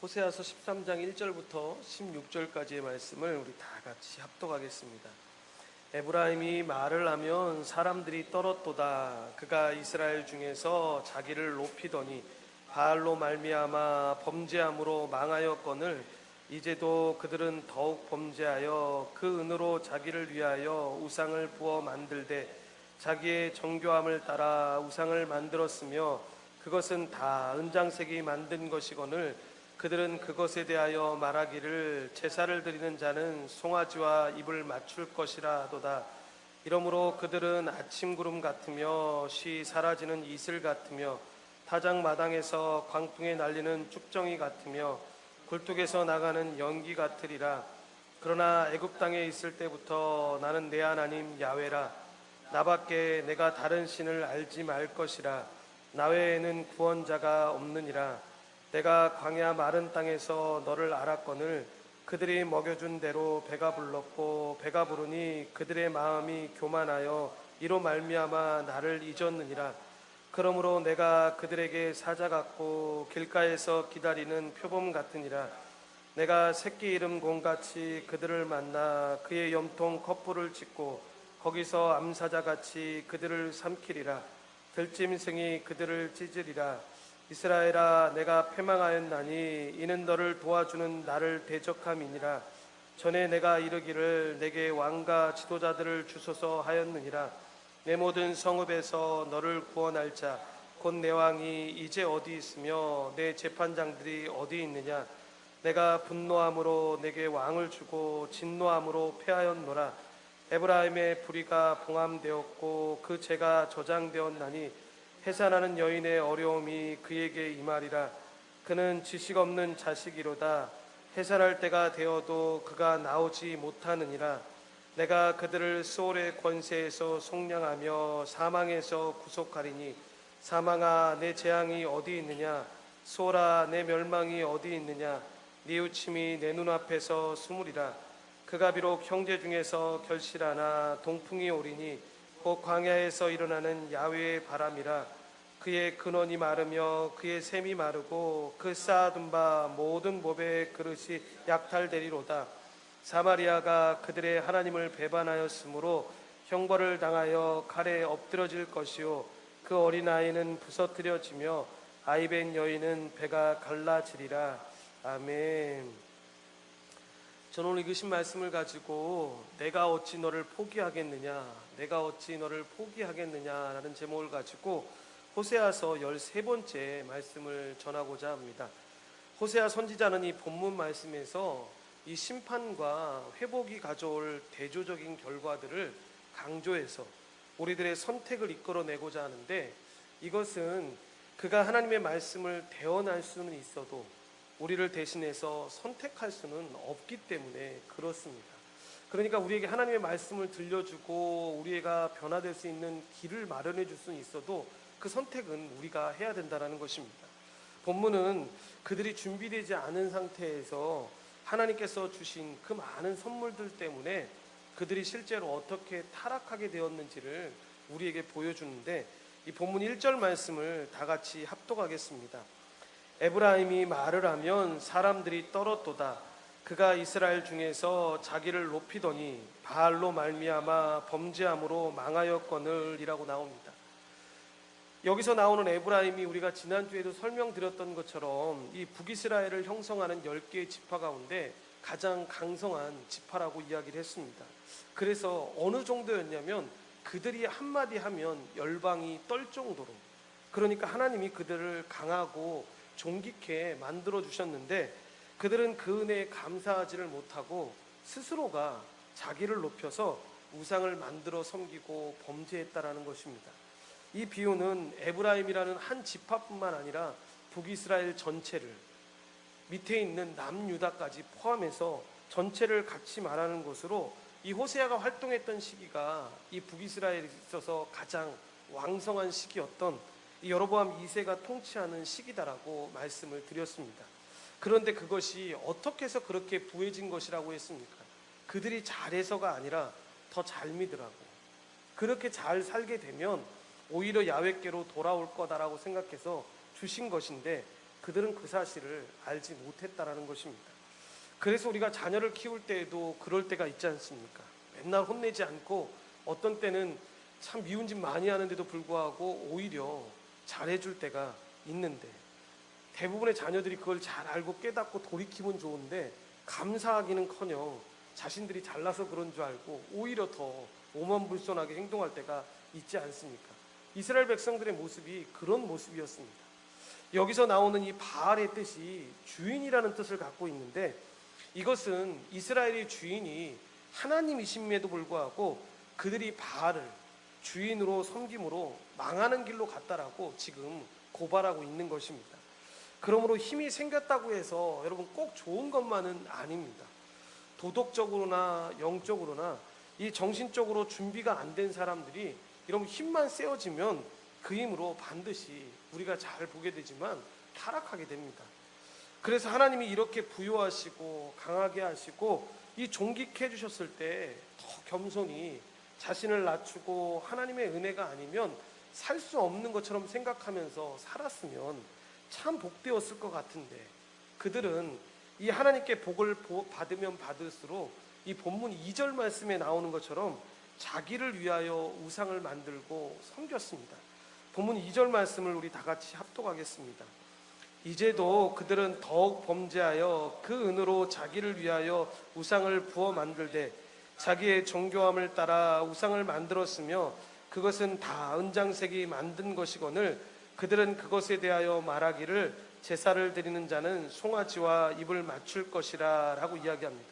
호세아서 13장 1절부터 16절까지의 말씀을 우리 다 같이 합독하겠습니다. 에브라임이 말을 하면 사람들이 떨었도다. 그가 이스라엘 중에서 자기를 높이더니 바알로 말미암아 범죄함으로 망하였거늘 이제도 그들은 더욱 범죄하여 그 은으로 자기를 위하여 우상을 부어 만들되 자기의 정교함을 따라 우상을 만들었으며 그것은 다 은장색이 만든 것이거늘 그들은 그것에 대하여 말하기를 제사를 드리는 자는 송아지와 입을 맞출 것이라 하도다. 이러므로 그들은 아침 구름 같으며 쉬 사라지는 이슬 같으며 타작 마당에서 광풍에 날리는 쭉정이 같으며 굴뚝에서 나가는 연기 같으리라. 그러나 애굽 땅에 있을 때부터 나는 내 하나님 야훼라. 나밖에 내가 다른 신을 알지 말 것이라. 나 외에는 구원자가 없느니라. 내가 광야 마른 땅에서 너를 알았거늘 그들이 먹여준 대로 배가 불렀고 배가 부르니 그들의 마음이 교만하여 이로 말미암아 나를 잊었느니라. 그러므로 내가 그들에게 사자 같고 길가에서 기다리는 표범 같으니라. 내가 새끼 이름 곰같이 그들을 만나 그의 염통 커플을 찢고 거기서 암사자같이 그들을 삼키리라. 들짐승이 그들을 찢으리라. 이스라엘아, 내가 패망하였나니 이는 너를 도와주는 나를 대적함이니라. 전에 내가 이르기를 내게 왕과 지도자들을 주소서 하였느니라. 내 모든 성읍에서 너를 구원할 자 곧 내 왕이 이제 어디 있으며 내 재판장들이 어디 있느냐. 내가 분노함으로 내게 왕을 주고 진노함으로 패하였노라. 에브라임의 불의가 봉함되었고 그 죄가 저장되었나니 해산하는 여인의 어려움이 그에게 임하리라. 그는 지식 없는 자식이로다. 해산할 때가 되어도 그가 나오지 못하느니라. 내가 그들을 수올의 권세에서 속량하며 사망에서 구속하리니 사망아, 내 재앙이 어디 있느냐. 수올아, 내 멸망이 어디 있느냐. 뉘우침이 내 눈앞에서 숨으리라. 그가 비록 형제 중에서 결실하나 동풍이 오리니 곧 광야에서 일어나는 야훼의 바람이라. 그의 근원이 마르며 그의 샘이 마르고 그 쌓아둔 바 모든 보배의 그릇이 약탈되리로다. 사마리아가 그들의 하나님을 배반하였으므로 형벌을 당하여 칼에 엎드러질 것이요 그 어린아이는 부서뜨려지며 아이벤 여인은 배가 갈라지리라. 아멘. 저는 오늘 읽으신 말씀을 가지고 내가 어찌 너를 포기하겠느냐, 내가 어찌 너를 포기하겠느냐라는 제목을 가지고 호세아서 13번째 말씀을 전하고자 합니다. 호세아 선지자는 이 본문 말씀에서 이 심판과 회복이 가져올 대조적인 결과들을 강조해서 우리들의 선택을 이끌어내고자 하는데, 이것은 그가 하나님의 말씀을 대언할 수는 있어도 우리를 대신해서 선택할 수는 없기 때문에 그렇습니다. 그러니까 우리에게 하나님의 말씀을 들려주고 우리가 변화될 수 있는 길을 마련해 줄 수는 있어도 그 선택은 우리가 해야 된다는 것입니다. 본문은 그들이 준비되지 않은 상태에서 하나님께서 주신 그 많은 선물들 때문에 그들이 실제로 어떻게 타락하게 되었는지를 우리에게 보여주는데, 이 본문 1절 말씀을 다 같이 합독하겠습니다. 에브라임이 말을 하면 사람들이 떨었도다. 그가 이스라엘 중에서 자기를 높이더니 바알로 말미암아 범죄함으로 망하였거늘 이라고 나옵니다. 여기서 나오는 에브라임이 우리가 지난주에도 설명드렸던 것처럼 이 북이스라엘을 형성하는 10개의 지파 가운데 가장 강성한 지파라고 이야기를 했습니다. 그래서 어느 정도였냐면 그들이 한마디 하면 열방이 떨 정도로, 그러니까 하나님이 그들을 강하고 존귀케 만들어 주셨는데 그들은 그 은혜에 감사하지를 못하고 스스로가 자기를 높여서 우상을 만들어 섬기고 범죄했다라는 것입니다. 이 비유는 에브라임이라는 한 지파뿐만 아니라 북이스라엘 전체를, 밑에 있는 남유다까지 포함해서 전체를 같이 말하는 것으로, 이 호세아가 활동했던 시기가 이 북이스라엘에 있어서 가장 왕성한 시기였던 이 여로보암 2세가 통치하는 시기다라고 말씀을 드렸습니다. 그런데 그것이 어떻게 해서 그렇게 부해진 것이라고 했습니까? 그들이 잘해서가 아니라 더 잘 믿으라고, 그렇게 잘 살게 되면 오히려 야훼께로 돌아올 거다라고 생각해서 주신 것인데, 그들은 그 사실을 알지 못했다라는 것입니다. 그래서 우리가 자녀를 키울 때에도 그럴 때가 있지 않습니까? 맨날 혼내지 않고 어떤 때는 참 미운 짓 많이 하는데도 불구하고 오히려 잘해줄 때가 있는데, 대부분의 자녀들이 그걸 잘 알고 깨닫고 돌이키면 좋은데 감사하기는커녕 자신들이 잘나서 그런 줄 알고 오히려 더 오만불손하게 행동할 때가 있지 않습니까? 이스라엘 백성들의 모습이 그런 모습이었습니다. 여기서 나오는 이 바알의 뜻이 주인이라는 뜻을 갖고 있는데, 이것은 이스라엘의 주인이 하나님이심에도 불구하고 그들이 바알을 주인으로 섬김으로 망하는 길로 갔다라고 지금 고발하고 있는 것입니다. 그러므로 힘이 생겼다고 해서 여러분 꼭 좋은 것만은 아닙니다. 도덕적으로나 영적으로나 이 정신적으로 준비가 안 된 사람들이 이런 힘만 세워지면 그 힘으로 반드시 우리가 잘 보게 되지만 타락하게 됩니다. 그래서 하나님이 이렇게 부요하시고 강하게 하시고 이 존귀케 해주셨을 때 더 겸손히 자신을 낮추고 하나님의 은혜가 아니면 살 수 없는 것처럼 생각하면서 살았으면 참 복되었을 것 같은데, 그들은 이 하나님께 복을 받으면 받을수록 이 본문 2절 말씀에 나오는 것처럼 자기를 위하여 우상을 만들고 섬겼습니다. 본문 2절 말씀을 우리 다 같이 합독하겠습니다. 이제도 그들은 더욱 범죄하여 그 은으로 자기를 위하여 우상을 부어 만들되 자기의 정교함을 따라 우상을 만들었으며 그것은 다 은장색이 만든 것이거늘 그들은 그것에 대하여 말하기를 제사를 드리는 자는 송아지와 입을 맞출 것이라 라고 이야기합니다.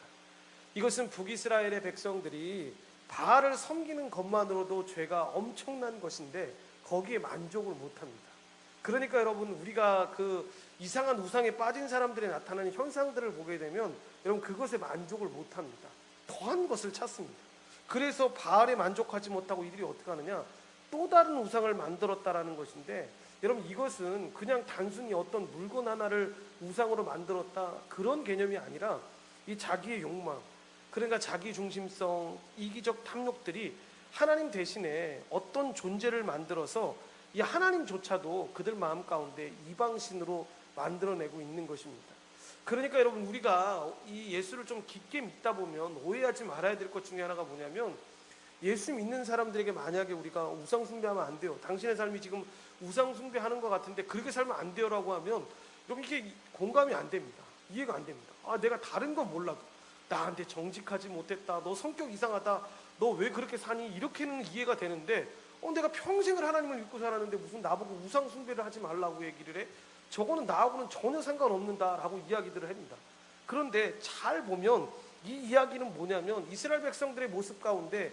이것은 북이스라엘의 백성들이 바알을 섬기는 것만으로도 죄가 엄청난 것인데 거기에 만족을 못합니다. 그러니까 여러분, 우리가 그 이상한 우상에 빠진 사람들이 나타나는 현상들을 보게 되면 여러분 그것에 만족을 못합니다. 더한 것을 찾습니다. 그래서 바알에 만족하지 못하고 이들이 어떻게 하느냐, 또 다른 우상을 만들었다라는 것인데, 여러분 이것은 그냥 단순히 어떤 물건 하나를 우상으로 만들었다 그런 개념이 아니라 이 자기의 욕망, 그러니까 자기 중심성, 이기적 탐욕들이 하나님 대신에 어떤 존재를 만들어서 이 하나님조차도 그들 마음 가운데 이방신으로 만들어내고 있는 것입니다. 그러니까 여러분, 우리가 이 예수를 좀 깊게 믿다 보면 오해하지 말아야 될 것 중에 하나가 뭐냐면, 예수 믿는 사람들에게 만약에 우리가 우상 숭배하면 안 돼요, 당신의 삶이 지금 우상 숭배하는 것 같은데 그렇게 살면 안 돼요 라고 하면 여러분 이게 공감이 안 됩니다. 이해가 안 됩니다. 내가 다른 건 몰라도 나한테 정직하지 못했다, 너 성격 이상하다, 너 왜 그렇게 사니, 이렇게는 이해가 되는데 내가 평생을 하나님을 믿고 살았는데 무슨 나보고 우상 숭배를 하지 말라고 얘기를 해? 저거는 나하고는 전혀 상관없는다라고 이야기들을 합니다. 그런데 잘 보면 이 이야기는 뭐냐면 이스라엘 백성들의 모습 가운데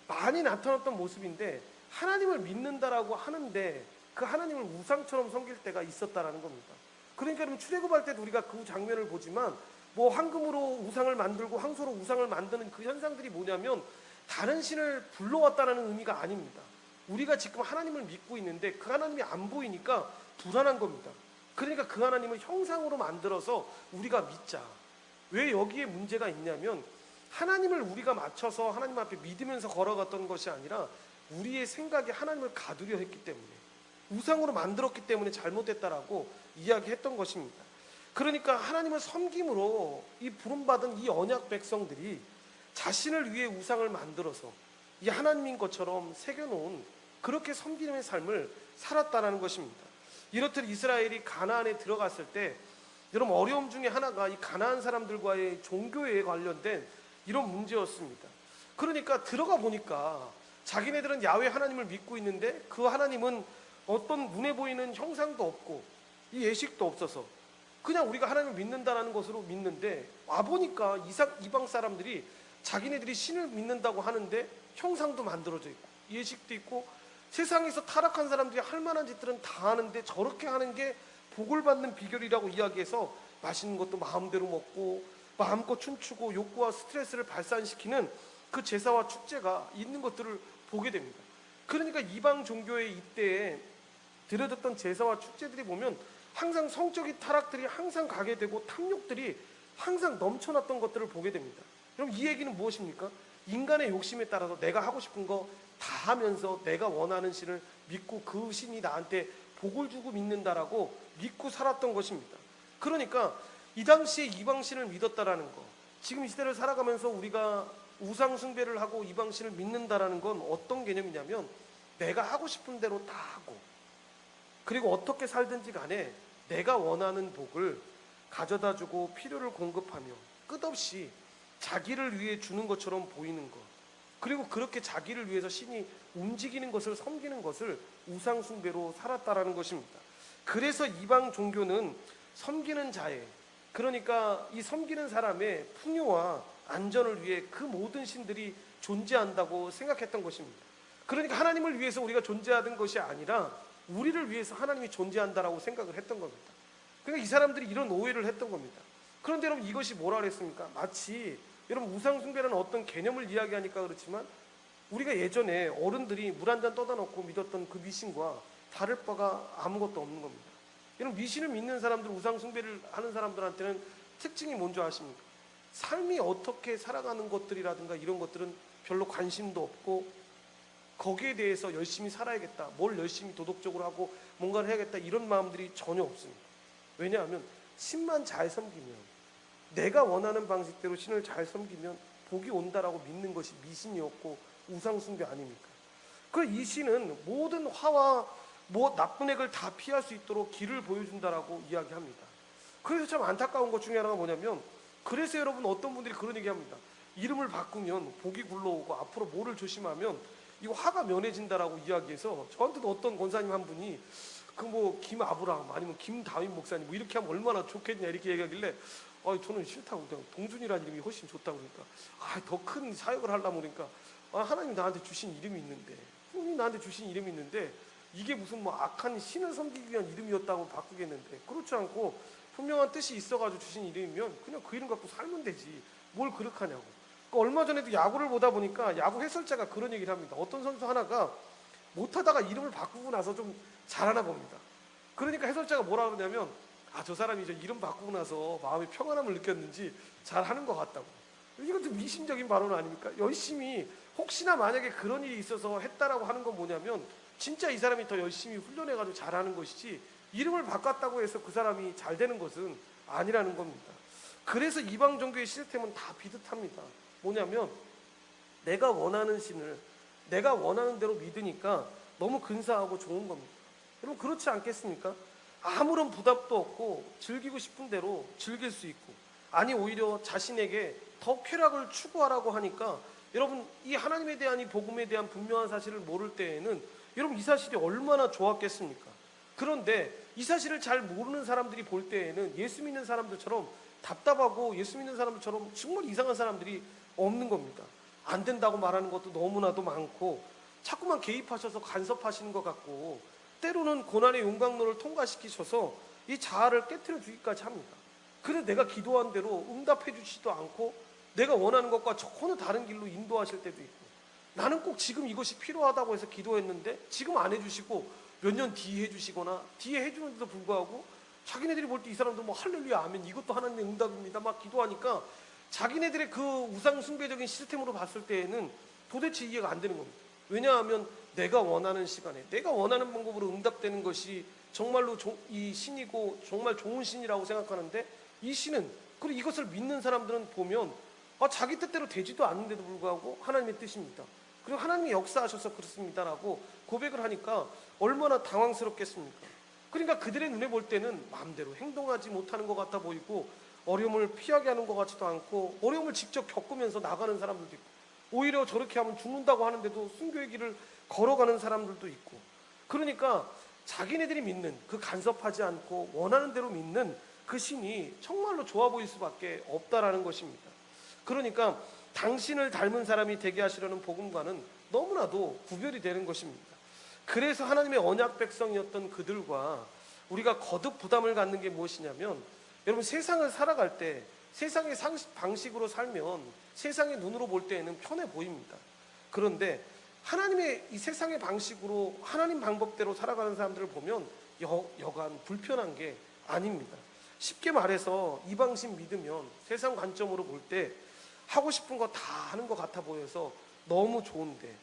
많이 나타났던 모습인데, 하나님을 믿는다라고 하는데 그 하나님을 우상처럼 섬길 때가 있었다라는 겁니다. 그러니까 여러분, 출애굽할 때도 우리가 그 장면을 보지만 뭐 황금으로 우상을 만들고 황소로 우상을 만드는 그 현상들이 뭐냐면 다른 신을 불러왔다는 의미가 아닙니다. 우리가 지금 하나님을 믿고 있는데 그 하나님이 안 보이니까 불안한 겁니다. 그러니까 그 하나님을 형상으로 만들어서 우리가 믿자. 왜 여기에 문제가 있냐면, 하나님을 우리가 맞춰서 하나님 앞에 믿으면서 걸어갔던 것이 아니라 우리의 생각에 하나님을 가두려 했기 때문에, 우상으로 만들었기 때문에 잘못됐다라고 이야기했던 것입니다. 그러니까 하나님을 섬김으로 이 부름받은 이 언약 백성들이 자신을 위해 우상을 만들어서 이 하나님인 것처럼 새겨놓은 그렇게 섬기는 삶을 살았다는 것입니다. 이렇듯 이스라엘이 가나안에 들어갔을 때 여러분, 어려움 중에 하나가 이 가나안 사람들과의 종교에 관련된 이런 문제였습니다. 그러니까 들어가 보니까 자기네들은 야훼 하나님을 믿고 있는데 그 하나님은 어떤 눈에 보이는 형상도 없고 이 예식도 없어서 그냥 우리가 하나님을 믿는다는 것으로 믿는데, 와보니까 이방 사람들이 자기네들이 신을 믿는다고 하는데 형상도 만들어져 있고 예식도 있고 세상에서 타락한 사람들이 할 만한 짓들은 다 하는데 저렇게 하는 게 복을 받는 비결이라고 이야기해서 맛있는 것도 마음대로 먹고 마음껏 춤추고 욕구와 스트레스를 발산시키는 그 제사와 축제가 있는 것들을 보게 됩니다. 그러니까 이방 종교의 이때에 들여졌던 제사와 축제들이 보면 항상 성적인 타락들이 항상 가게 되고 탐욕들이 항상 넘쳐났던 것들을 보게 됩니다. 그럼 이 얘기는 무엇입니까? 인간의 욕심에 따라서 내가 하고 싶은 거 다 하면서 내가 원하는 신을 믿고 그 신이 나한테 복을 주고 믿는다라고 믿고 살았던 것입니다. 그러니까 이 당시에 이방신을 믿었다라는 거, 지금 이 시대를 살아가면서 우리가 우상 숭배를 하고 이방신을 믿는다라는 건 어떤 개념이냐면, 내가 하고 싶은 대로 다 하고, 그리고 어떻게 살든지 간에 내가 원하는 복을 가져다 주고 필요를 공급하며 끝없이 자기를 위해 주는 것처럼 보이는 것, 그리고 그렇게 자기를 위해서 신이 움직이는 것을 섬기는 것을 우상 숭배로 살았다라는 것입니다. 그래서 이방 종교는 섬기는 자의, 그러니까 이 섬기는 사람의 풍요와 안전을 위해 그 모든 신들이 존재한다고 생각했던 것입니다. 그러니까 하나님을 위해서 우리가 존재하던 것이 아니라 우리를 위해서 하나님이 존재한다라고 생각을 했던 겁니다. 그러니까 이 사람들이 이런 오해를 했던 겁니다. 그런데 여러분, 이것이 뭐라 그랬습니까? 마치 여러분, 우상 숭배라는 어떤 개념을 이야기하니까 그렇지만, 우리가 예전에 어른들이 물 한 잔 떠다 놓고 믿었던 그 미신과 다를 바가 아무것도 없는 겁니다. 여러분, 미신을 믿는 사람들, 우상 숭배를 하는 사람들한테는 특징이 뭔지 아십니까? 삶이 어떻게 살아가는 것들이라든가 이런 것들은 별로 관심도 없고, 거기에 대해서 열심히 살아야겠다, 뭘 열심히 도덕적으로 하고 뭔가를 해야겠다, 이런 마음들이 전혀 없습니다. 왜냐하면 신만 잘 섬기면, 내가 원하는 방식대로 신을 잘 섬기면 복이 온다라고 믿는 것이 미신이었고 우상 숭배 아닙니까? 그 이 신은 모든 화와 나쁜 액을 다 피할 수 있도록 길을 보여준다라고 이야기합니다. 그래서 참 안타까운 것 중에 하나가 뭐냐면, 그래서 여러분, 어떤 분들이 그런 얘기합니다. 이름을 바꾸면 복이 굴러오고 앞으로 뭐를 조심하면 이거 화가 면해진다라고 이야기해서, 저한테도 어떤 권사님 한 분이 김아브라함 아니면 김다윈 목사님 이렇게 하면 얼마나 좋겠냐 이렇게 얘기하길래, 저는 싫다고, 그냥 동준이라는 이름이 훨씬 좋다고 그러니까, 더 큰 사역을 하려고 그러니까, 하나님이 나한테 주신 이름이 있는데, 하나님이 나한테 주신 이름이 있는데 이게 무슨 악한 신을 섬기기 위한 이름이었다고 바꾸겠는데, 그렇지 않고 분명한 뜻이 있어가지고 주신 이름이면 그냥 그 이름 갖고 살면 되지, 뭘 그렇게 하냐고. 얼마 전에도 야구를 보다 보니까 야구 해설자가 그런 얘기를 합니다. 어떤 선수 하나가 못하다가 이름을 바꾸고 나서 좀 잘하나 봅니다. 그러니까 해설자가 뭐라 그러냐면, 저 사람이 이름 바꾸고 나서 마음의 평안함을 느꼈는지 잘하는 것 같다고. 이것도 미신적인 발언 아닙니까? 열심히, 혹시나 만약에 그런 일이 있어서 했다라고 하는 건 뭐냐면, 진짜 이 사람이 더 열심히 훈련해가지고 잘하는 것이지, 이름을 바꿨다고 해서 그 사람이 잘 되는 것은 아니라는 겁니다. 그래서 이방 종교의 시스템은 다 비슷합니다. 뭐냐면, 내가 원하는 신을 내가 원하는 대로 믿으니까 너무 근사하고 좋은 겁니다. 여러분, 그렇지 않겠습니까? 아무런 부담도 없고 즐기고 싶은 대로 즐길 수 있고, 아니 오히려 자신에게 더 쾌락을 추구하라고 하니까, 여러분, 이 하나님에 대한 이 복음에 대한 분명한 사실을 모를 때에는 여러분, 이 사실이 얼마나 좋았겠습니까? 그런데 이 사실을 잘 모르는 사람들이 볼 때에는 예수 믿는 사람들처럼 답답하고, 예수 믿는 사람들처럼 정말 이상한 사람들이 없는 겁니다. 안 된다고 말하는 것도 너무나도 많고, 자꾸만 개입하셔서 간섭하시는 것 같고, 때로는 고난의 용광로를 통과시키셔서 이 자아를 깨트려 주기까지 합니다. 그래서 내가 기도한 대로 응답해 주시지도 않고, 내가 원하는 것과 전혀 다른 길로 인도하실 때도 있고, 나는 꼭 지금 이것이 필요하다고 해서 기도했는데 지금 안 해주시고 몇 년 뒤에 해주시거나, 뒤에 해주는데도 불구하고 자기네들이 볼 때 이 사람도 할렐루야 아멘 이것도 하나님의 응답입니다 막 기도하니까, 자기네들의 그 우상 숭배적인 시스템으로 봤을 때에는 도대체 이해가 안 되는 겁니다. 왜냐하면 내가 원하는 시간에 내가 원하는 방법으로 응답되는 것이 정말로 이 신이고 정말 좋은 신이라고 생각하는데, 이 신은, 그리고 이것을 믿는 사람들은 보면 자기 뜻대로 되지도 않는데도 불구하고 하나님의 뜻입니다, 그리고 하나님이 역사하셔서 그렇습니다라고 고백을 하니까 얼마나 당황스럽겠습니까? 그러니까 그들의 눈에 볼 때는 마음대로 행동하지 못하는 것 같아 보이고, 어려움을 피하게 하는 것 같지도 않고, 어려움을 직접 겪으면서 나가는 사람들도 있고, 오히려 저렇게 하면 죽는다고 하는데도 순교의 길을 걸어가는 사람들도 있고, 그러니까 자기네들이 믿는, 그 간섭하지 않고 원하는 대로 믿는 그 신이 정말로 좋아 보일 수밖에 없다라는 것입니다. 그러니까 당신을 닮은 사람이 되게 하시려는 복음과는 너무나도 구별이 되는 것입니다. 그래서 하나님의 언약 백성이었던 그들과 우리가 거듭 부담을 갖는 게 무엇이냐면, 여러분, 세상을 살아갈 때 세상의 방식으로 살면 세상의 눈으로 볼 때에는 편해 보입니다. 그런데 하나님의 이 세상의 방식으로 하나님 방법대로 살아가는 사람들을 보면 여간 불편한 게 아닙니다. 쉽게 말해서 이방신 믿으면 세상 관점으로 볼 때 하고 싶은 거 다 하는 것 같아 보여서 너무 좋은데,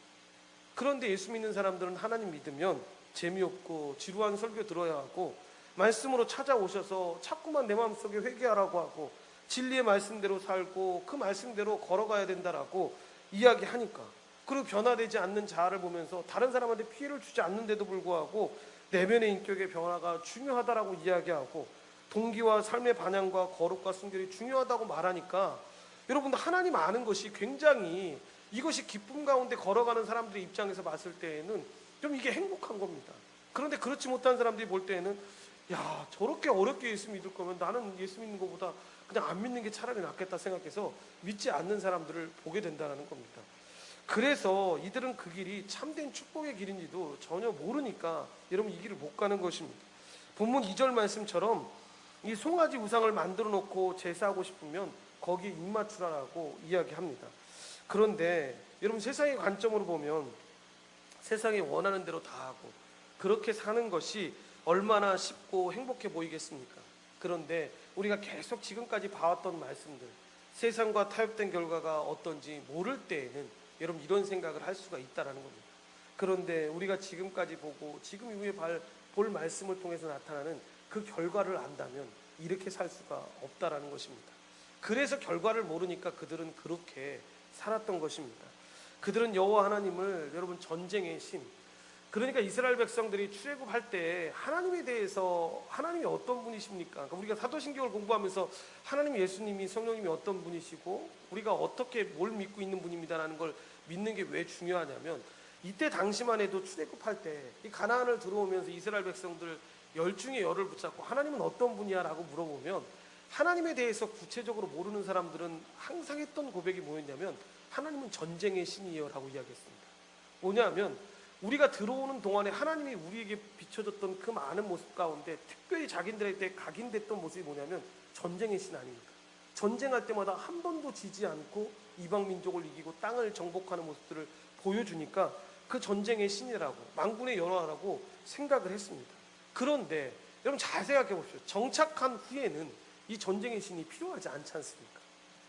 그런데 예수 믿는 사람들은 하나님 믿으면 재미없고 지루한 설교 들어야 하고, 말씀으로 찾아오셔서 자꾸만 내 마음속에 회개하라고 하고 진리의 말씀대로 살고 그 말씀대로 걸어가야 된다라고 이야기하니까, 그리고 변화되지 않는 자아를 보면서 다른 사람한테 피해를 주지 않는데도 불구하고 내면의 인격의 변화가 중요하다라고 이야기하고 동기와 삶의 반향과 거룩과 순결이 중요하다고 말하니까, 여러분 하나님 아는 것이 굉장히, 이것이 기쁨 가운데 걸어가는 사람들의 입장에서 봤을 때에는 좀 이게 행복한 겁니다. 그런데 그렇지 못한 사람들이 볼 때에는 야, 저렇게 어렵게 예수 믿을 거면 나는 예수 믿는 것보다 그냥 안 믿는 게 차라리 낫겠다 생각해서 믿지 않는 사람들을 보게 된다는 겁니다. 그래서 이들은 그 길이 참된 축복의 길인지도 전혀 모르니까 여러분 이 길을 못 가는 것입니다. 본문 2절 말씀처럼 이 송아지 우상을 만들어 놓고 제사하고 싶으면 거기에 입맞추라라고 이야기합니다. 그런데 여러분 세상의 관점으로 보면 세상이 원하는 대로 다 하고 그렇게 사는 것이 얼마나 쉽고 행복해 보이겠습니까? 그런데 우리가 계속 지금까지 봐왔던 말씀들, 세상과 타협된 결과가 어떤지 모를 때에는 여러분 이런 생각을 할 수가 있다는 겁니다. 그런데 우리가 지금까지 보고 지금 이후에 볼 말씀을 통해서 나타나는 그 결과를 안다면 이렇게 살 수가 없다라는 것입니다. 그래서 결과를 모르니까 그들은 그렇게 살았던 것입니다. 그들은 여호와 하나님을 여러분 전쟁의 신, 그러니까 이스라엘 백성들이 출애굽할 때 하나님에 대해서 하나님이 어떤 분이십니까? 그러니까 우리가 사도신경을 공부하면서 하나님, 예수님이, 성령님이 어떤 분이시고 우리가 어떻게 뭘 믿고 있는 분입니다라는 걸 믿는 게 왜 중요하냐면, 이때 당시만 해도 출애굽할 때 이 가나안을 들어오면서 이스라엘 백성들 열 중에 열을 붙잡고 하나님은 어떤 분이야 라고 물어보면 하나님에 대해서 구체적으로 모르는 사람들은 항상 했던 고백이 뭐였냐면 하나님은 전쟁의 신이에요 라고 이야기했습니다. 뭐냐면 우리가 들어오는 동안에 하나님이 우리에게 비춰줬던 그 많은 모습 가운데 특별히 자기들한테 각인됐던 모습이 뭐냐면 전쟁의 신 아닙니까? 전쟁할 때마다 한 번도 지지 않고 이방 민족을 이기고 땅을 정복하는 모습들을 보여주니까 그 전쟁의 신이라고, 만군의 여호와라고 생각을 했습니다. 그런데 여러분 잘 생각해 보십시오. 정착한 후에는 이 전쟁의 신이 필요하지 않지 않습니까?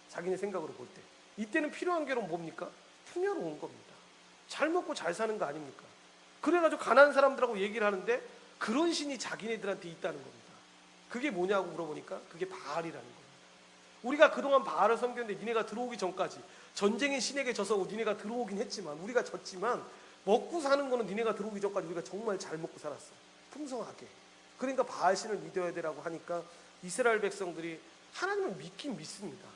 자기네 생각으로 볼 때 이때는 필요한 게 뭡니까? 풍요로운 겁니다. 잘 먹고 잘 사는 거 아닙니까? 그래가지고 가난한 사람들하고 얘기를 하는데 그런 신이 자기네들한테 있다는 겁니다. 그게 뭐냐고 물어보니까 그게 바알이라는 겁니다. 우리가 그동안 바알을 섬겼는데 니네가 들어오기 전까지 전쟁의 신에게 져서 니네가 들어오긴 했지만, 우리가 졌지만 먹고 사는 거는 니네가 들어오기 전까지 우리가 정말 잘 먹고 살았어, 풍성하게. 그러니까 바알 신을 믿어야 되라고 하니까 이스라엘 백성들이 하나님을 믿긴 믿습니다.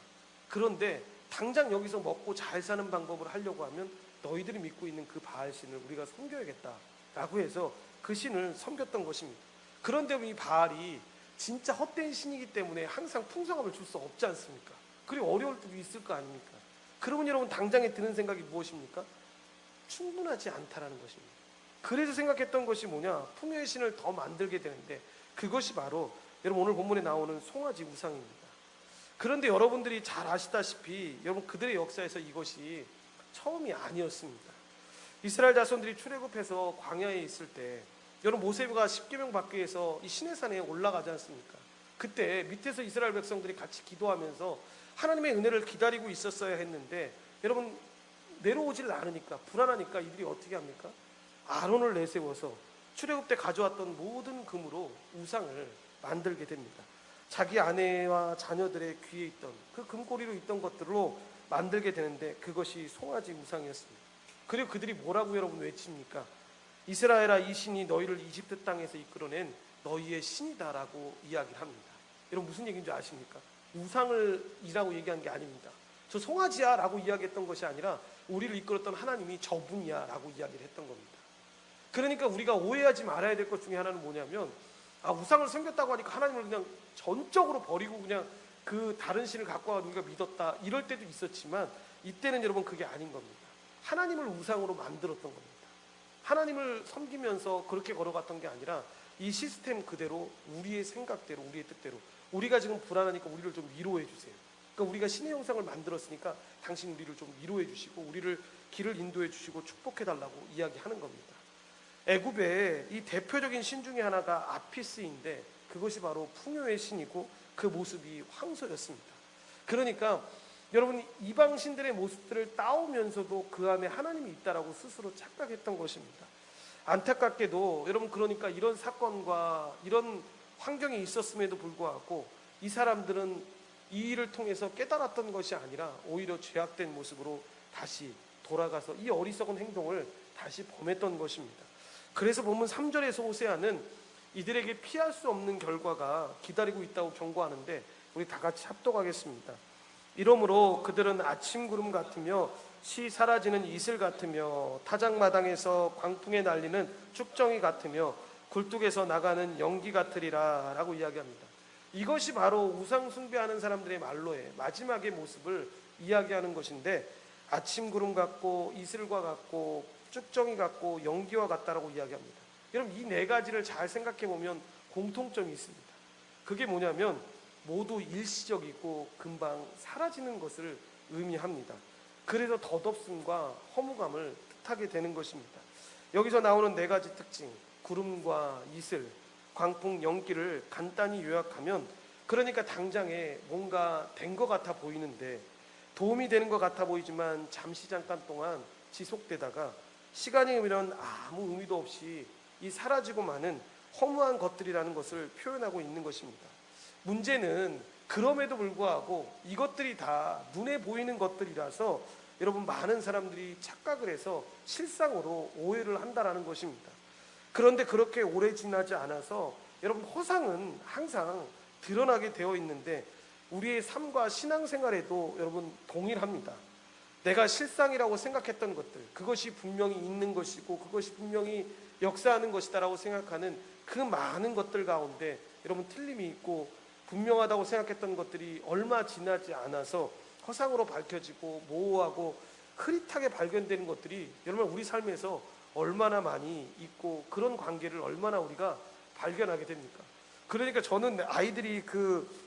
그런데 당장 여기서 먹고 잘 사는 방법을 하려고 하면 너희들이 믿고 있는 그 바알 신을 우리가 섬겨야겠다라고 해서 그 신을 섬겼던 것입니다. 그런데 이 바알이 진짜 헛된 신이기 때문에 항상 풍성함을 줄 수 없지 않습니까? 그리고 어려울 때도 있을 거 아닙니까? 그러면 여러분 당장에 드는 생각이 무엇입니까? 충분하지 않다라는 것입니다. 그래서 생각했던 것이 뭐냐? 풍요의 신을 더 만들게 되는데 그것이 바로 여러분 오늘 본문에 나오는 송아지 우상입니다. 그런데 여러분들이 잘 아시다시피 여러분 그들의 역사에서 이것이 처음이 아니었습니다. 이스라엘 자손들이 출애굽해서 광야에 있을 때 여러분 모세가 십계명 받기 위해서 이 시내산에 올라가지 않습니까? 그때 밑에서 이스라엘 백성들이 같이 기도하면서 하나님의 은혜를 기다리고 있었어야 했는데 여러분 내려오질 않으니까 불안하니까 이들이 어떻게 합니까? 아론을 내세워서 출애굽 때 가져왔던 모든 금으로 우상을 만들게 됩니다. 자기 아내와 자녀들의 귀에 있던 그 금고리로 있던 것들로 만들게 되는데 그것이 송아지 우상이었습니다. 그리고 그들이 뭐라고 여러분 외칩니까? 이스라엘아, 이 신이 너희를 이집트 땅에서 이끌어낸 너희의 신이다라고 이야기를 합니다. 여러분 무슨 얘기인지 아십니까? 우상을이라고 얘기한 게 아닙니다. 저 송아지야 라고 이야기했던 것이 아니라 우리를 이끌었던 하나님이 저분이야 라고 이야기를 했던 겁니다. 그러니까 우리가 오해하지 말아야 될 것 중에 하나는 뭐냐면 우상을 섬겼다고 하니까 하나님을 그냥 전적으로 버리고 그냥 그 다른 신을 갖고 와서 우리가 믿었다 이럴 때도 있었지만 이때는 여러분 그게 아닌 겁니다. 하나님을 우상으로 만들었던 겁니다. 하나님을 섬기면서 그렇게 걸어갔던 게 아니라 이 시스템 그대로 우리의 생각대로 우리의 뜻대로 우리가 지금 불안하니까 우리를 좀 위로해 주세요. 그러니까 우리가 신의 형상을 만들었으니까 당신 우리를 좀 위로해 주시고 우리를 길을 인도해 주시고 축복해 달라고 이야기하는 겁니다. 애굽의 이 대표적인 신 중에 하나가 아피스인데 그것이 바로 풍요의 신이고 그 모습이 황소였습니다. 그러니까 여러분 이방 신들의 모습들을 따오면서도 그 안에 하나님이 있다라고 스스로 착각했던 것입니다. 안타깝게도 여러분 그러니까 이런 사건과 이런 환경이 있었음에도 불구하고 이 사람들은 이 일을 통해서 깨달았던 것이 아니라 오히려 죄악된 모습으로 다시 돌아가서 이 어리석은 행동을 다시 범했던 것입니다. 그래서 보면 3절에서 호세아는 이들에게 피할 수 없는 결과가 기다리고 있다고 경고하는데 우리 다 같이 합독하겠습니다. 이러므로 그들은 아침 구름 같으며 시 사라지는 이슬 같으며 타작마당에서 광풍에 날리는 쭉정이 같으며 굴뚝에서 나가는 연기 같으리라 라고 이야기합니다. 이것이 바로 우상 숭배하는 사람들의 말로의 마지막의 모습을 이야기하는 것인데, 아침 구름 같고 이슬과 같고 쭉정이 같고 연기와 같다라고 이야기합니다. 여러분, 이 네 가지를 잘 생각해 보면 공통점이 있습니다. 그게 뭐냐면 모두 일시적이고 금방 사라지는 것을 의미합니다. 그래서 덧없음과 허무감을 뜻하게 되는 것입니다. 여기서 나오는 네 가지 특징, 구름과 이슬, 광풍, 연기를 간단히 요약하면, 그러니까 당장에 뭔가 된 것 같아 보이는데, 도움이 되는 것 같아 보이지만 잠시 잠깐 동안 지속되다가 시간이 흐르면 아무 의미도 없이 이 사라지고 마는 허무한 것들이라는 것을 표현하고 있는 것입니다. 문제는 그럼에도 불구하고 이것들이 다 눈에 보이는 것들이라서 여러분, 많은 사람들이 착각을 해서 실상으로 오해를 한다라는 것입니다. 그런데 그렇게 오래 지나지 않아서 여러분, 허상은 항상 드러나게 되어 있는데 우리의 삶과 신앙생활에도 여러분 동일합니다. 내가 실상이라고 생각했던 것들, 그것이 분명히 있는 것이고 그것이 분명히 역사하는 것이다라고 생각하는 그 많은 것들 가운데 여러분, 틀림이 있고 분명하다고 생각했던 것들이 얼마 지나지 않아서 허상으로 밝혀지고 모호하고 흐릿하게 발견되는 것들이 여러분, 우리 삶에서 얼마나 많이 있고 그런 관계를 얼마나 우리가 발견하게 됩니까? 그러니까 저는 아이들이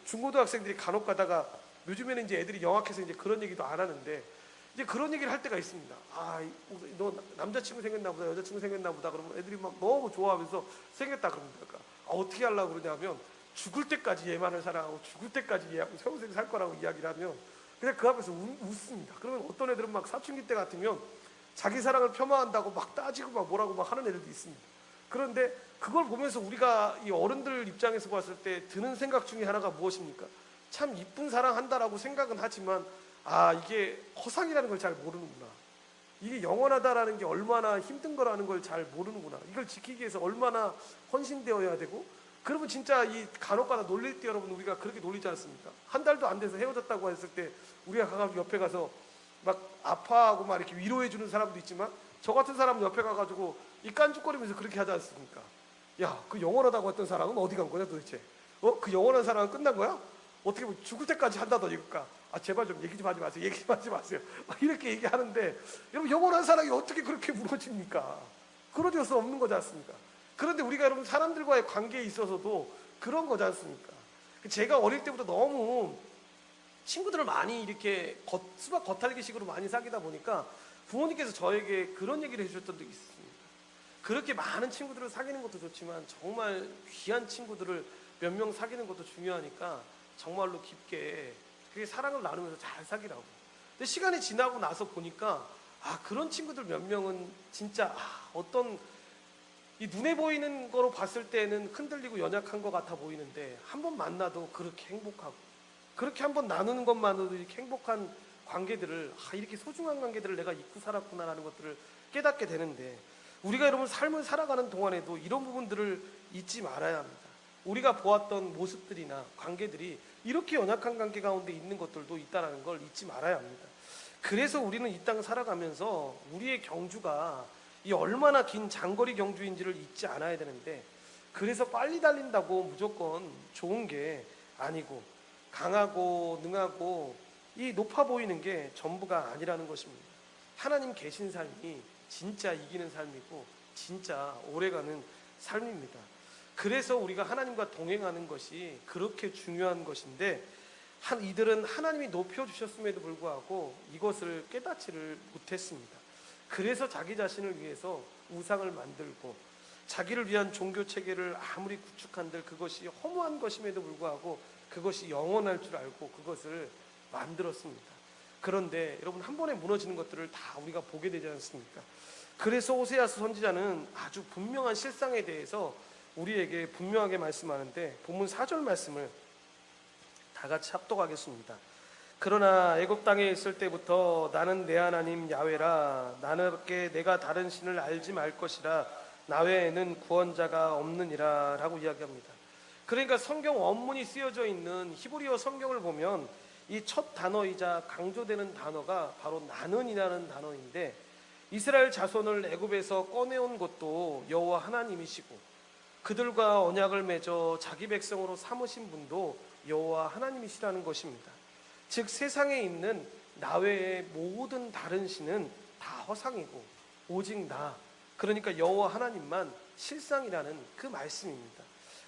중고등학생들이 간혹 가다가, 요즘에는 이제 애들이 영악해서 이제 그런 얘기도 안 하는데 이제 그런 얘기를 할 때가 있습니다. 너 남자친구 생겼나 보다, 여자친구 생겼나 보다. 그러면 애들이 막 너무 좋아하면서 생겼다 그럽니다. 그러니까 어떻게 하려고 그러냐면, 죽을 때까지 얘만을 사랑하고 죽을 때까지 얘하고 평생 살 거라고 이야기를 하면 그냥 그 앞에서 웃습니다. 그러면 어떤 애들은 막 사춘기 때 같으면 자기 사랑을 폄하한다고 막 따지고 막 뭐라고 막 하는 애들도 있습니다. 그런데 그걸 보면서 우리가 이 어른들 입장에서 봤을 때 드는 생각 중에 하나가 무엇입니까? 참 이쁜 사랑한다라고 생각은 하지만 이게 허상이라는 걸 잘 모르는구나. 이게 영원하다라는 게 얼마나 힘든 거라는 걸 잘 모르는구나. 이걸 지키기 위해서 얼마나 헌신되어야 되고, 그러면 진짜 이 간혹가다 놀릴 때 여러분, 우리가 그렇게 놀리지 않습니까? 한 달도 안 돼서 헤어졌다고 했을 때 우리가 가가지고 옆에 가서 막 아파하고 막 이렇게 위로해 주는 사람도 있지만, 저 같은 사람은 옆에 가가지고 이 깐죽거리면서 그렇게 하지 않습니까? 야, 그 영원하다고 했던 사람은 어디 간 거냐 도대체? 그 영원한 사랑은 끝난 거야? 어떻게 보면 죽을 때까지 한다더 이럴까? 제발 좀 얘기 좀 하지 마세요. 얘기 좀 하지 마세요. 막 이렇게 얘기하는데, 여러분, 영원한 사랑이 어떻게 그렇게 무너집니까? 그러질 수 없는 거지 않습니까? 그런데 우리가 여러분, 사람들과의 관계에 있어서도 그런 거지 않습니까? 제가 어릴 때부터 너무 친구들을 많이 이렇게 수박 겉핥기식으로 많이 사귀다 보니까 부모님께서 저에게 그런 얘기를 해주셨던 적이 있습니다. 그렇게 많은 친구들을 사귀는 것도 좋지만 정말 귀한 친구들을 몇 명 사귀는 것도 중요하니까 정말로 깊게 그게 사랑을 나누면서 잘 사귀라고. 근데 시간이 지나고 나서 보니까 그런 친구들 몇 명은 진짜 어떤 이 눈에 보이는 거로 봤을 때는 흔들리고 연약한 것 같아 보이는데, 한 번 만나도 그렇게 행복하고, 그렇게 한 번 나누는 것만으로도 이렇게 행복한 관계들을, 이렇게 소중한 관계들을 내가 잊고 살았구나라는 것들을 깨닫게 되는데, 우리가 여러분 삶을 살아가는 동안에도 이런 부분들을 잊지 말아야 합니다. 우리가 보았던 모습들이나 관계들이 이렇게 연약한 관계 가운데 있는 것들도 있다는 걸 잊지 말아야 합니다. 그래서 우리는 이 땅 살아가면서 우리의 경주가 이 얼마나 긴 장거리 경주인지를 잊지 않아야 되는데, 그래서 빨리 달린다고 무조건 좋은 게 아니고, 강하고 능하고 이 높아 보이는 게 전부가 아니라는 것입니다. 하나님 계신 삶이 진짜 이기는 삶이고 진짜 오래가는 삶입니다. 그래서 우리가 하나님과 동행하는 것이 그렇게 중요한 것인데, 이들은 하나님이 높여주셨음에도 불구하고 이것을 깨닫지를 못했습니다. 그래서 자기 자신을 위해서 우상을 만들고, 자기를 위한 종교 체계를 아무리 구축한들 그것이 허무한 것임에도 불구하고 그것이 영원할 줄 알고 그것을 만들었습니다. 그런데 여러분, 한 번에 무너지는 것들을 다 우리가 보게 되지 않습니까? 그래서 호세아서 선지자는 아주 분명한 실상에 대해서 우리에게 분명하게 말씀하는데 본문 4절 말씀을 다 같이 합독하겠습니다. 그러나 애굽 땅에 있을 때부터 나는 내 하나님 야훼라, 나는 내가 다른 신을 알지 말 것이라, 나 외에는 구원자가 없느니라 라고 이야기합니다. 그러니까 성경 원문이 쓰여져 있는 히브리어 성경을 보면 이 첫 단어이자 강조되는 단어가 바로 나는이라는 단어인데, 이스라엘 자손을 애굽에서 꺼내온 것도 여호와 하나님이시고 그들과 언약을 맺어 자기 백성으로 삼으신 분도 여호와 하나님이시라는 것입니다. 즉 세상에 있는 나 외의 모든 다른 신은 다 허상이고 오직 나, 그러니까 여호와 하나님만 실상이라는 그 말씀입니다.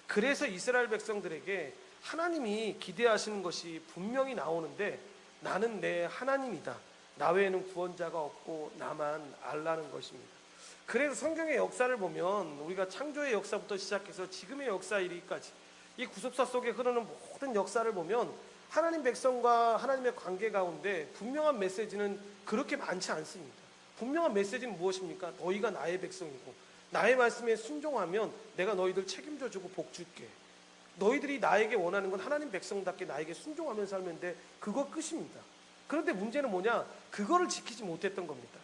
그래서 이스라엘 백성들에게 하나님이 기대하시는 것이 분명히 나오는데, 나는 내 하나님이다, 나 외에는 구원자가 없고 나만 알라는 것입니다. 그래서 성경의 역사를 보면 우리가 창조의 역사부터 시작해서 지금의 역사 이르기까지 이 구속사 속에 흐르는 모든 역사를 보면 하나님 백성과 하나님의 관계 가운데 분명한 메시지는 그렇게 많지 않습니다. 분명한 메시지는 무엇입니까? 너희가 나의 백성이고 나의 말씀에 순종하면 내가 너희들 책임져주고 복 줄게. 너희들이 나에게 원하는 건 하나님 백성답게 나에게 순종하면서 살면 돼. 그거 끝입니다. 그런데 문제는 뭐냐? 그거를 지키지 못했던 겁니다.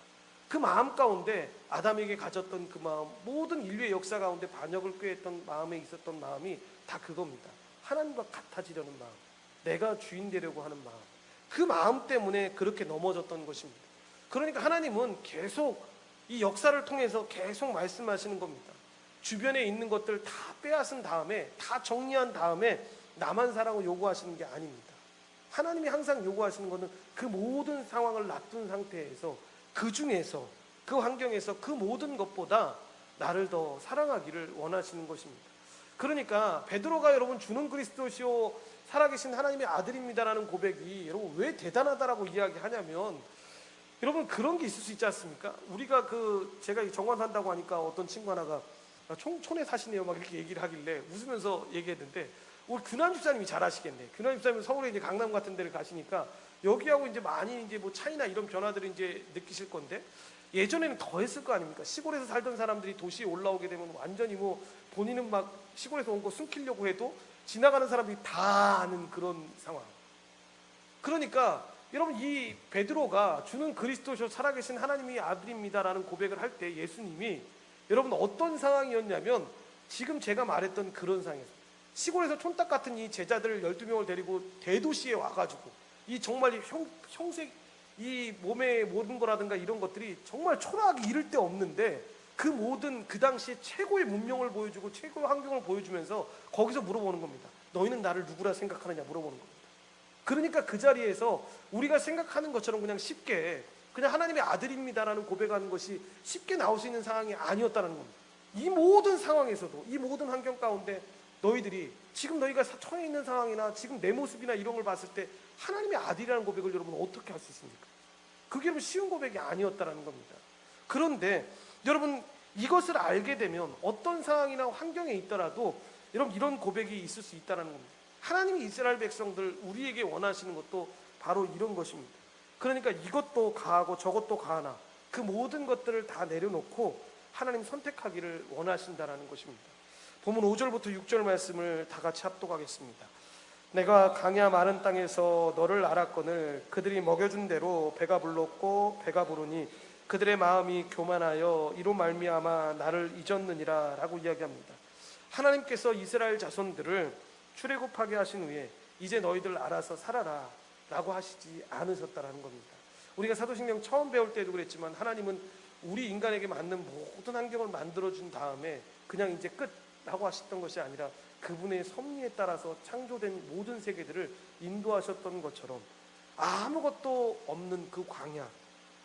그 마음 가운데 아담에게 가졌던 그 마음, 모든 인류의 역사 가운데 반역을 꾀했던 마음에 있었던 마음이 다 그겁니다. 하나님과 같아지려는 마음, 내가 주인 되려고 하는 마음, 그 마음 때문에 그렇게 넘어졌던 것입니다. 그러니까 하나님은 계속 이 역사를 통해서 계속 말씀하시는 겁니다. 주변에 있는 것들 다 빼앗은 다음에, 다 정리한 다음에 나만 사라고 요구하시는 게 아닙니다. 하나님이 항상 요구하시는 것은 그 모든 상황을 놔둔 상태에서, 그 중에서, 그 환경에서 그 모든 것보다 나를 더 사랑하기를 원하시는 것입니다. 그러니까 베드로가 여러분 주는 그리스도시요 살아계신 하나님의 아들입니다라는 고백이 여러분 왜 대단하다라고 이야기하냐면, 여러분 그런 게 있을 수 있지 않습니까? 우리가 제가 정관 산다고 하니까 어떤 친구 하나가 촌에 사시네요 막 이렇게 얘기를 하길래 웃으면서 얘기했는데, 우리 규남 집사님이 잘 아시겠네. 규남 집사님은 서울에 이제 강남 같은 데를 가시니까 여기하고 이제 많이 이제 뭐 차이나 이런 변화들을 이제 느끼실 건데, 예전에는 더 했을 거 아닙니까? 시골에서 살던 사람들이 도시에 올라오게 되면 완전히 뭐 본인은 막 시골에서 온 거 숨기려고 해도 지나가는 사람들이 다 아는 그런 상황. 그러니까 여러분 이 베드로가 주는 그리스도시요 살아계신 하나님의 아들입니다라는 고백을 할 때 예수님이 여러분 어떤 상황이었냐면, 지금 제가 말했던 그런 상황이었어요. 시골에서 촌딱 같은 이 제자들 12명을 데리고 대도시에 와가지고 이 정말 형색 이 몸의 모든 거라든가 이런 것들이 정말 초라하기 이를 데 없는데, 그 모든 그 당시에 최고의 문명을 보여주고 최고의 환경을 보여주면서 거기서 물어보는 겁니다. 너희는 나를 누구라 생각하느냐 물어보는 겁니다. 그러니까 그 자리에서 우리가 생각하는 것처럼 그냥 쉽게 그냥 하나님의 아들입니다라는 고백하는 것이 쉽게 나올 수 있는 상황이 아니었다는 겁니다. 이 모든 상황에서도, 이 모든 환경 가운데 너희들이 지금 너희가 처해 있는 상황이나 지금 내 모습이나 이런 걸 봤을 때 하나님의 아들이라는 고백을 여러분 어떻게 할 수 있습니까? 그게 여러분 쉬운 고백이 아니었다는 겁니다. 그런데 여러분 이것을 알게 되면 어떤 상황이나 환경에 있더라도 여러분 이런 고백이 있을 수 있다는 겁니다. 하나님이 이스라엘 백성들 우리에게 원하시는 것도 바로 이런 것입니다. 그러니까 이것도 가하고 저것도 가하나 그 모든 것들을 다 내려놓고 하나님 선택하기를 원하신다는 것입니다. 본문 5절부터 6절 말씀을 다 같이 합독하겠습니다. 내가 강야 마른 땅에서 너를 알았거늘 그들이 먹여준 대로 배가 불렀고 배가 부르니 그들의 마음이 교만하여 이로 말미암아 나를 잊었느니라 라고 이야기합니다. 하나님께서 이스라엘 자손들을 출애굽하게 하신 후에 이제 너희들 알아서 살아라 라고 하시지 않으셨다라는 겁니다. 우리가 사도신경 처음 배울 때도 그랬지만 하나님은 우리 인간에게 맞는 모든 환경을 만들어준 다음에 그냥 이제 끝 하고 하셨던 것이 아니라 그분의 섭리에 따라서 창조된 모든 세계들을 인도하셨던 것처럼 아무것도 없는 그 광야,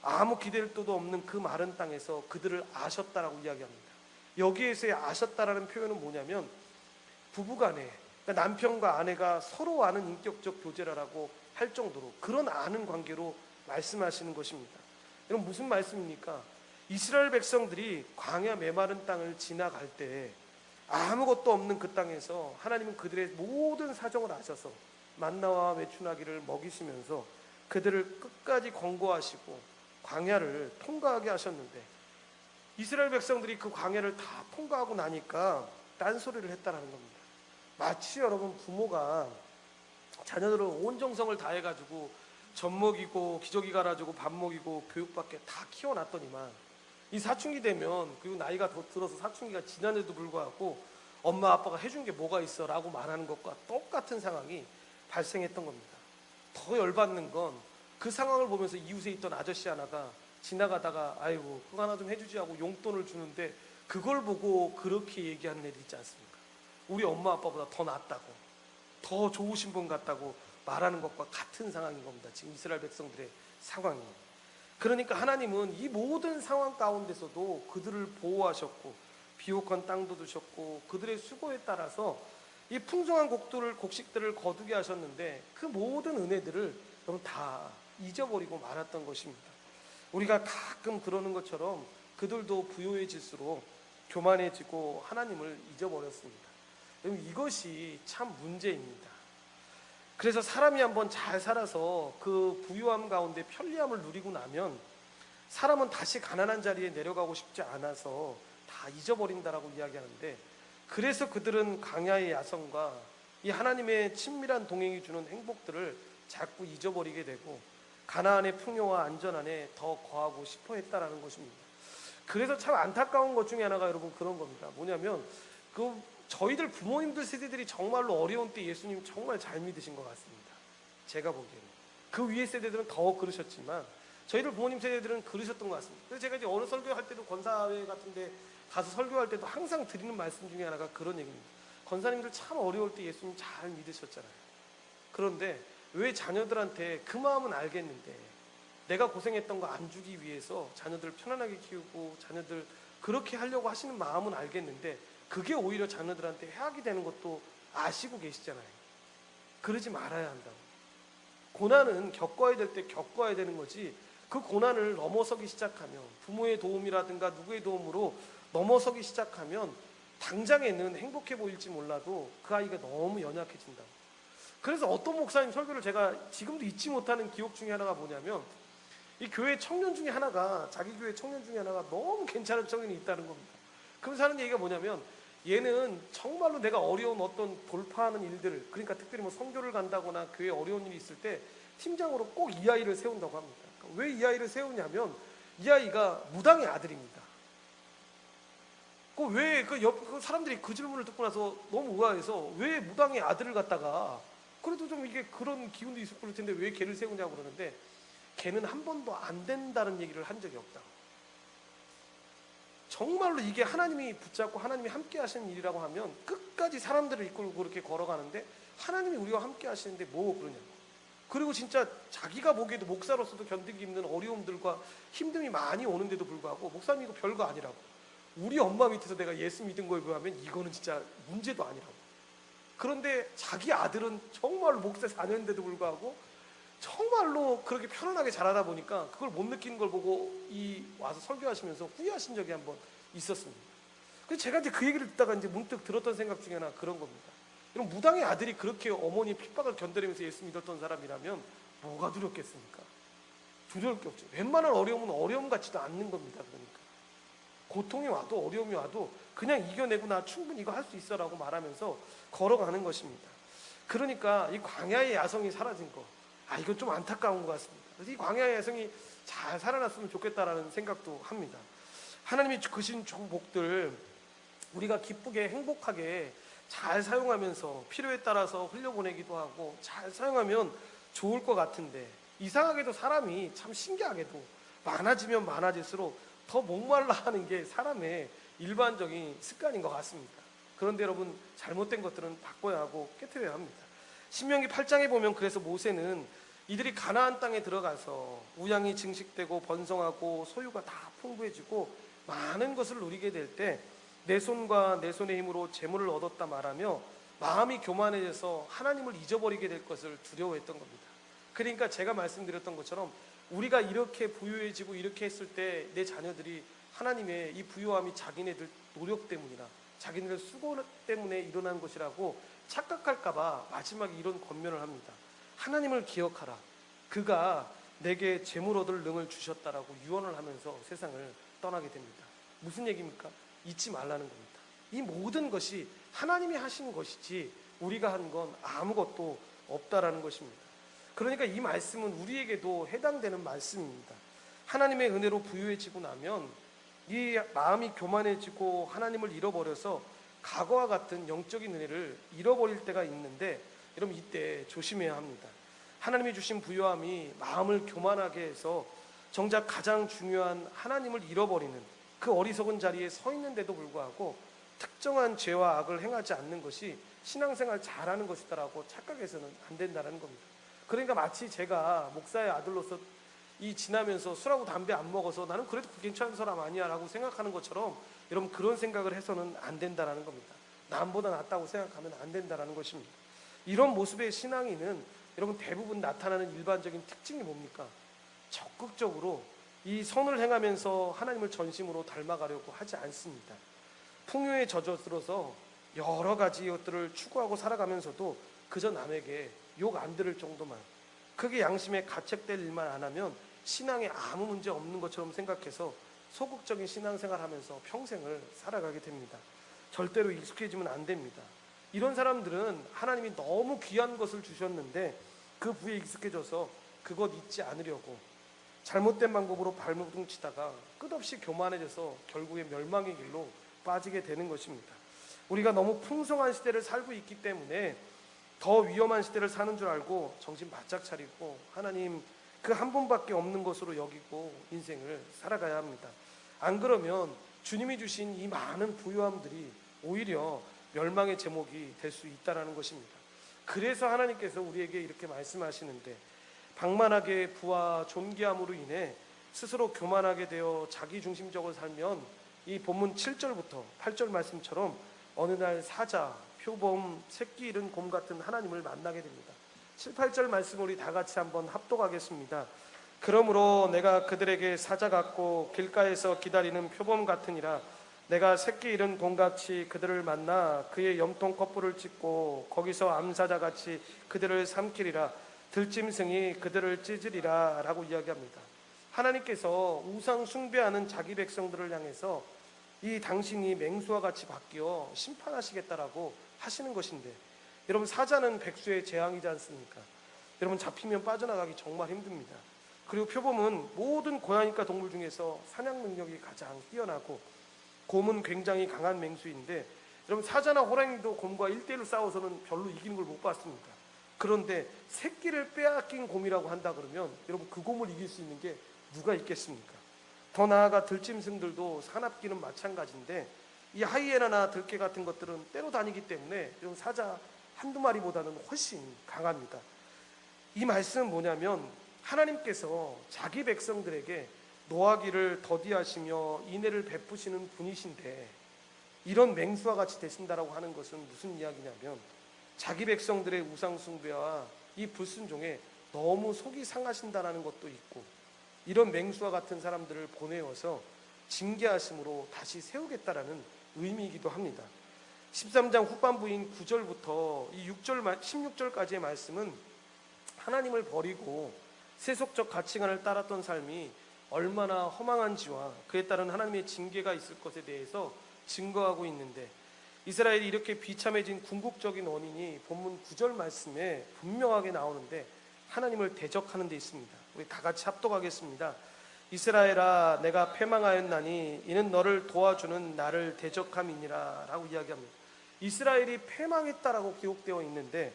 아무 기댈도도 없는 그 마른 땅에서 그들을 아셨다라고 이야기합니다. 여기에서의 아셨다라는 표현은 뭐냐면 부부간에, 그러니까 남편과 아내가 서로 아는 인격적 교제라고 할 정도로 그런 아는 관계로 말씀하시는 것입니다. 이건 무슨 말씀입니까? 이스라엘 백성들이 광야 메마른 땅을 지나갈 때 아무것도 없는 그 땅에서 하나님은 그들의 모든 사정을 아셔서 만나와 메추나기를 먹이시면서 그들을 끝까지 권고하시고 광야를 통과하게 하셨는데, 이스라엘 백성들이 그 광야를 다 통과하고 나니까 딴소리를 했다라는 겁니다. 마치 여러분 부모가 자녀들을 온 정성을 다해가지고 젖 먹이고 기저귀 갈아주고 밥 먹이고 교육받게 다 키워놨더니만 이 사춘기 되면, 그리고 나이가 더 들어서 사춘기가 지난해도 불구하고 엄마 아빠가 해준 게 뭐가 있어 라고 말하는 것과 똑같은 상황이 발생했던 겁니다. 더 열받는 건 그 상황을 보면서 이웃에 있던 아저씨 하나가 지나가다가 아이고 그거 하나 좀 해주지 하고 용돈을 주는데, 그걸 보고 그렇게 얘기하는 애들 있지 않습니까? 우리 엄마 아빠보다 더 낫다고, 더 좋으신 분 같다고 말하는 것과 같은 상황인 겁니다. 지금 이스라엘 백성들의 상황이. 그러니까 하나님은 이 모든 상황 가운데서도 그들을 보호하셨고 비옥한 땅도 두셨고 그들의 수고에 따라서 이 풍성한 곡식들을 거두게 하셨는데, 그 모든 은혜들을 여러분 다 잊어버리고 말았던 것입니다. 우리가 가끔 그러는 것처럼 그들도 부요해질수록 교만해지고 하나님을 잊어버렸습니다. 여러분, 이것이 참 문제입니다. 그래서 사람이 한번 잘 살아서 그 부유함 가운데 편리함을 누리고 나면 사람은 다시 가난한 자리에 내려가고 싶지 않아서 다 잊어버린다라고 이야기하는데, 그래서 그들은 광야의 야성과 이 하나님의 친밀한 동행이 주는 행복들을 자꾸 잊어버리게 되고 가나안의 풍요와 안전 안에 더 거하고 싶어 했다라는 것입니다. 그래서 참 안타까운 것 중에 하나가 여러분 그런 겁니다. 뭐냐면 저희들 부모님들 세대들이 정말로 어려운 때 예수님 정말 잘 믿으신 것 같습니다. 제가 보기에는 그 위에 세대들은 더 그러셨지만 저희들 부모님 세대들은 그러셨던 것 같습니다. 그래서 제가 이제 어느 설교할 때도 권사회 같은데 가서 설교할 때도 항상 드리는 말씀 중에 하나가 그런 얘기입니다. 권사님들 참 어려울 때 예수님 잘 믿으셨잖아요. 그런데 왜 자녀들한테 그 마음은 알겠는데 내가 고생했던 거 안 주기 위해서 자녀들 편안하게 키우고 자녀들 그렇게 하려고 하시는 마음은 알겠는데 그게 오히려 자녀들한테 해악이 되는 것도 아시고 계시잖아요. 그러지 말아야 한다고. 고난은 겪어야 될 때 겪어야 되는 거지, 그 고난을 넘어서기 시작하면, 부모의 도움이라든가 누구의 도움으로 넘어서기 시작하면 당장에는 행복해 보일지 몰라도 그 아이가 너무 연약해진다고. 그래서 어떤 목사님 설교를 제가 지금도 잊지 못하는 기억 중에 하나가 뭐냐면, 이 교회 청년 중에 하나가, 자기 교회 청년 중에 하나가 너무 괜찮은 청년이 있다는 겁니다. 그러면서 하는 얘기가 뭐냐면, 얘는 정말로 내가 어려운 어떤 돌파하는 일들을, 그러니까 특별히 뭐 선교를 간다거나 교회에 어려운 일이 있을 때 팀장으로 꼭 이 아이를 세운다고 합니다. 그러니까 왜 이 아이를 세우냐면 이 아이가 무당의 아들입니다. 그 사람들이 그 질문을 듣고 나서 너무 의아해서, 왜 무당의 아들을 갖다가, 그래도 좀 이게 그런 기운도 있을 그럴 텐데 왜 걔를 세우냐고 그러는데, 걔는 한 번도 안 된다는 얘기를 한 적이 없다고. 정말로 이게 하나님이 붙잡고 하나님이 함께 하시는 일이라고 하면 끝까지 사람들을 이끌고 그렇게 걸어가는데, 하나님이 우리와 함께 하시는데 뭐 그러냐고. 그리고 진짜 자기가 보기에도 목사로서도 견디기 힘든 어려움들과 힘듦이 많이 오는데도 불구하고, 목사님 이거 별거 아니라고, 우리 엄마 밑에서 내가 예수 믿은 거에 비하면 이거는 진짜 문제도 아니라고. 그런데 자기 아들은 정말로 목사 4년인데도 불구하고 정말로 그렇게 편안하게 자라다 보니까 그걸 못 느끼는 걸 보고 와서 설교하시면서 후회하신 적이 한번 있었습니다. 그래서 제가 이제 그 얘기를 듣다가 이제 문득 들었던 생각 중에 하나 그런 겁니다. 이런 무당의 아들이 그렇게 어머니의 핍박을 견뎌내면서 예수 믿었던 사람이라면 뭐가 두렵겠습니까? 두려울 게 없죠. 웬만한 어려움은 어려움 같지도 않는 겁니다. 그러니까 고통이 와도 어려움이 와도 그냥 이겨내고 나 충분히 이거 할 수 있어라고 말하면서 걸어가는 것입니다. 그러니까 이 광야의 야성이 사라진 거, 이건 좀 안타까운 것 같습니다. 그래서 이 광야의 야성이 잘 살아났으면 좋겠다라는 생각도 합니다. 하나님이 주신 복들 우리가 기쁘게 행복하게 잘 사용하면서 필요에 따라서 흘려보내기도 하고 잘 사용하면 좋을 것 같은데, 이상하게도 사람이 참 신기하게도 많아지면 많아질수록 더 목말라 하는 게 사람의 일반적인 습관인 것 같습니다. 그런데 여러분, 잘못된 것들은 바꿔야 하고 깨트려야 합니다. 신명기 8장에 보면, 그래서 모세는 이들이 가나안 땅에 들어가서 우양이 증식되고 번성하고 소유가 다 풍부해지고 많은 것을 누리게 될 때 내 손과 내 손의 힘으로 재물을 얻었다 말하며 마음이 교만해져서 하나님을 잊어버리게 될 것을 두려워했던 겁니다. 그러니까 제가 말씀드렸던 것처럼 우리가 이렇게 부유해지고 이렇게 했을 때 내 자녀들이 하나님의 이 부유함이 자기네들 노력 때문이나 자기네들 수고 때문에 일어난 것이라고 착각할까봐 마지막에 이런 권면을 합니다. 하나님을 기억하라. 그가 내게 재물 얻을 능을 주셨다라고 유언을 하면서 세상을 떠나게 됩니다. 무슨 얘기입니까? 잊지 말라는 겁니다. 이 모든 것이 하나님이 하신 것이지 우리가 한 건 아무것도 없다라는 것입니다. 그러니까 이 말씀은 우리에게도 해당되는 말씀입니다. 하나님의 은혜로 부유해지고 나면 이 마음이 교만해지고 하나님을 잃어버려서 과거와 같은 영적인 은혜를 잃어버릴 때가 있는데, 여러분 이때 조심해야 합니다. 하나님이 주신 부유함이 마음을 교만하게 해서 정작 가장 중요한 하나님을 잃어버리는 그 어리석은 자리에 서 있는데도 불구하고 특정한 죄와 악을 행하지 않는 것이 신앙생활 잘하는 것이다라고 착각해서는 안 된다는 겁니다. 그러니까 마치 제가 목사의 아들로서 이 지나면서 술하고 담배 안 먹어서 나는 그래도 괜찮은 사람 아니야 라고 생각하는 것처럼, 여러분 그런 생각을 해서는 안 된다는 겁니다. 남보다 낫다고 생각하면 안 된다는 것입니다. 이런 모습의 신앙인은 여러분 대부분 나타나는 일반적인 특징이 뭡니까? 적극적으로 이 선을 행하면서 하나님을 전심으로 닮아가려고 하지 않습니다. 풍요에 젖어들어서 여러 가지 것들을 추구하고 살아가면서도 그저 남에게 욕 안 들을 정도만, 그게 양심에 가책될 일만 안 하면 신앙에 아무 문제 없는 것처럼 생각해서 소극적인 신앙생활 하면서 평생을 살아가게 됩니다. 절대로 익숙해지면 안 됩니다. 이런 사람들은 하나님이 너무 귀한 것을 주셨는데 그 부에 익숙해져서 그것 잊지 않으려고 잘못된 방법으로 발버둥 치다가 끝없이 교만해져서 결국에 멸망의 길로 빠지게 되는 것입니다. 우리가 너무 풍성한 시대를 살고 있기 때문에 더 위험한 시대를 사는 줄 알고 정신 바짝 차리고 하나님 그 한 분밖에 없는 것으로 여기고 인생을 살아가야 합니다. 안 그러면 주님이 주신 이 많은 부유함들이 오히려 멸망의 제목이 될 수 있다는 것입니다. 그래서 하나님께서 우리에게 이렇게 말씀하시는데, 방만하게 부와 존귀함으로 인해 스스로 교만하게 되어 자기중심적으로 살면 이 본문 7절부터 8절 말씀처럼 어느 날 사자, 표범, 새끼 잃은 곰 같은 하나님을 만나게 됩니다. 7, 8절 말씀 우리 다 같이 한번 합독하겠습니다. 그러므로 내가 그들에게 사자 같고 길가에서 기다리는 표범 같으니라. 내가 새끼 잃은 곰같이 그들을 만나 그의 염통 컵불을 찢고 거기서 암사자같이 그들을 삼키리라. 들짐승이 그들을 찢으리라 라고 이야기합니다. 하나님께서 우상 숭배하는 자기 백성들을 향해서 이 당신이 맹수와 같이 바뀌어 심판하시겠다라고 하시는 것인데, 여러분 사자는 백수의 재앙이지 않습니까? 여러분 잡히면 빠져나가기 정말 힘듭니다. 그리고 표범은 모든 고양이과 동물 중에서 사냥 능력이 가장 뛰어나고, 곰은 굉장히 강한 맹수인데, 여러분 사자나 호랑이도 곰과 1대1로 싸워서는 별로 이기는 걸 못 봤습니다. 그런데 새끼를 빼앗긴 곰이라고 한다 그러면 여러분 그 곰을 이길 수 있는 게 누가 있겠습니까? 더 나아가 들짐승들도 사납기는 마찬가지인데, 이 하이에나나 들개 같은 것들은 때로 다니기 때문에 이런 사자 한두 마리보다는 훨씬 강합니다. 이 말씀은 뭐냐면 하나님께서 자기 백성들에게 노하기를 더디하시며 인애를 베푸시는 분이신데, 이런 맹수와 같이 되신다라고 하는 것은 무슨 이야기냐면 자기 백성들의 우상 숭배와 이 불순종에 너무 속이 상하신다라는 것도 있고, 이런 맹수와 같은 사람들을 보내어서 징계하심으로 다시 세우겠다라는 의미이기도 합니다. 13장 후반부인 9절부터 이 16절까지의 말씀은 하나님을 버리고 세속적 가치관을 따랐던 삶이 얼마나 허망한지와 그에 따른 하나님의 징계가 있을 것에 대해서 증거하고 있는데, 이스라엘이 이렇게 비참해진 궁극적인 원인이 본문 9절 말씀에 분명하게 나오는데 하나님을 대적하는 데 있습니다. 우리 다 같이 합독하겠습니다. 이스라엘아 내가 패망하였나니 이는 너를 도와주는 나를 대적함이니라 라고 이야기합니다. 이스라엘이 패망했다라고 기록되어 있는데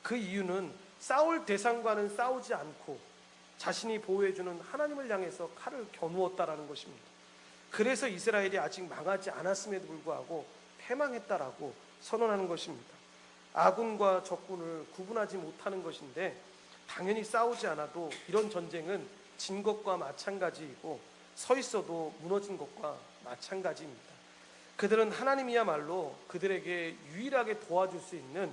그 이유는 싸울 대상과는 싸우지 않고 자신이 보호해주는 하나님을 향해서 칼을 겨누었다라는 것입니다. 그래서 이스라엘이 아직 망하지 않았음에도 불구하고 패망했다라고 선언하는 것입니다. 아군과 적군을 구분하지 못하는 것인데, 당연히 싸우지 않아도 이런 전쟁은 진 것과 마찬가지이고 서 있어도 무너진 것과 마찬가지입니다. 그들은 하나님이야말로 그들에게 유일하게 도와줄 수 있는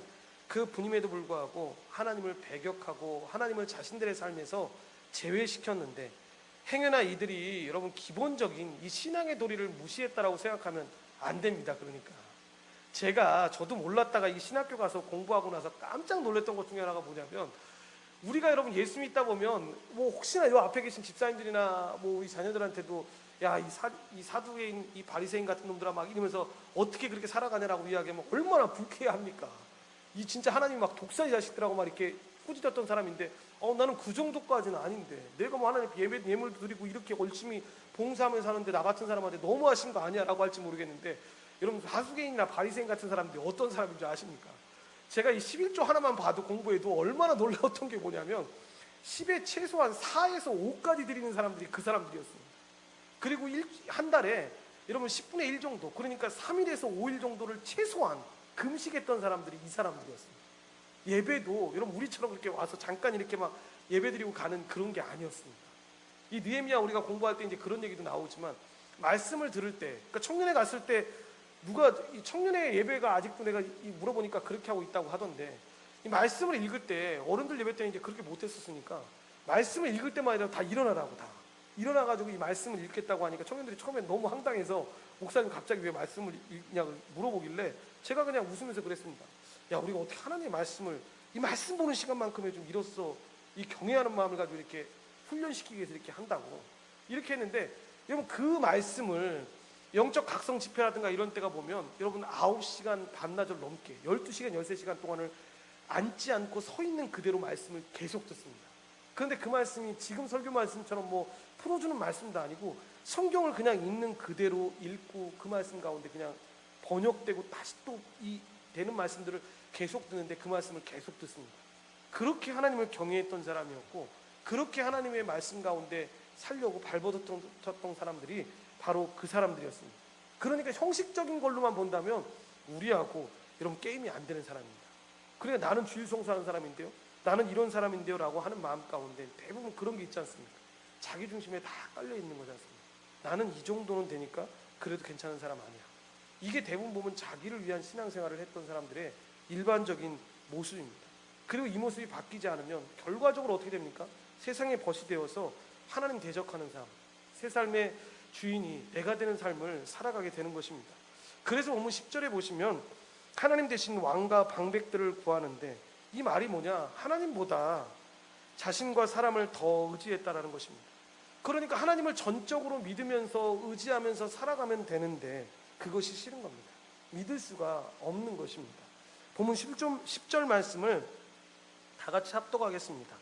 그 분임에도 불구하고 하나님을 배격하고 하나님을 자신들의 삶에서 제외시켰는데, 행여나 이들이 여러분 기본적인 이 신앙의 도리를 무시했다라고 생각하면 안 됩니다. 그러니까 저도 몰랐다가 이 신학교 가서 공부하고 나서 깜짝 놀랐던 것 중에 하나가 뭐냐면, 우리가 여러분 예수 믿다 보면 뭐 혹시나 요 앞에 계신 집사님들이나 뭐 우리 자녀들한테도 야, 이 사두개인, 이 바리새인 같은 놈들아 막 이러면서 어떻게 그렇게 살아가냐라고 이야기하면 얼마나 불쾌합니까? 이 진짜 하나님 막 독사의 자식들하고 막 이렇게 꾸짖었던 사람인데, 나는 그 정도까지는 아닌데, 내가 뭐 하나님 예물도 드리고 이렇게 열심히 봉사하면서 사는데 나 같은 사람한테 너무하신 거 아니야? 라고 할지 모르겠는데, 여러분 사두개인이나 바리새인 같은 사람들이 어떤 사람인지 아십니까? 제가 이 11조 하나만 봐도 공부해도 얼마나 놀라웠던 게 뭐냐면 10에 최소한 4에서 5까지 드리는 사람들이 그 사람들이었습니다. 그리고 한 달에 여러분 10분의 1 정도, 그러니까 3일에서 5일 정도를 최소한 금식했던 사람들이 이 사람들이었습니다. 예배도 여러분 우리처럼 그렇게 와서 잠깐 이렇게 막 예배드리고 가는 그런 게 아니었습니다. 이 느헤미야 우리가 공부할 때 이제 그런 얘기도 나오지만, 말씀을 들을 때, 그러니까 청년회 갔을 때 누가 이 청년회 예배가 아직도 내가 물어보니까 그렇게 하고 있다고 하던데, 이 말씀을 읽을 때 어른들 예배 때는 이제 그렇게 못했었으니까 말씀을 읽을 때마다 다 일어나라고, 다 일어나가지고 이 말씀을 읽겠다고 하니까 청년들이 처음엔 너무 황당해서 목사님 갑자기 왜 말씀을 읽냐고 물어보길래 제가 그냥 웃으면서 그랬습니다. 야, 우리가 어떻게 하나님의 말씀을 이 말씀 보는 시간만큼에 좀 이로써 이 경외하는 마음을 가지고 이렇게 훈련시키기 위해서 이렇게 한다고 이렇게 했는데, 여러분 그 말씀을 영적 각성 집회라든가 이런 때가 보면 여러분 9시간 반나절 넘게 12시간 13시간 동안을 앉지 않고 서 있는 그대로 말씀을 계속 듣습니다. 그런데 그 말씀이 지금 설교 말씀처럼 뭐 풀어주는 말씀도 아니고 성경을 그냥 있는 그대로 읽고 그 말씀 가운데 그냥 번역되고 다시 또 이 되는 말씀들을 계속 듣는데 그 말씀을 계속 듣습니다. 그렇게 하나님을 경외했던 사람이었고, 그렇게 하나님의 말씀 가운데 살려고 발버둥쳤던 사람들이 바로 그 사람들이었습니다. 그러니까 형식적인 걸로만 본다면 우리하고 여러분 게임이 안 되는 사람입니다. 그러니까 나는 주일 성수하는 사람인데요, 나는 이런 사람인데요 라고 하는 마음 가운데 대부분 그런 게 있지 않습니까? 자기 중심에 다 깔려 있는 거지 않습니까? 나는 이 정도는 되니까 그래도 괜찮은 사람 아니야. 이게 대부분 보면 자기를 위한 신앙생활을 했던 사람들의 일반적인 모습입니다. 그리고 이 모습이 바뀌지 않으면 결과적으로 어떻게 됩니까? 세상에 벗이 되어서 하나님 대적하는 삶, 새 삶의 주인이 내가 되는 삶을 살아가게 되는 것입니다. 그래서 본문 10절에 보시면 하나님 대신 왕과 방백들을 구하는데, 이 말이 뭐냐? 하나님보다 자신과 사람을 더 의지했다라는 것입니다. 그러니까 하나님을 전적으로 믿으면서 의지하면서 살아가면 되는데 그것이 싫은 겁니다. 믿을 수가 없는 것입니다. 본문 10절 말씀을 다 같이 합독하겠습니다.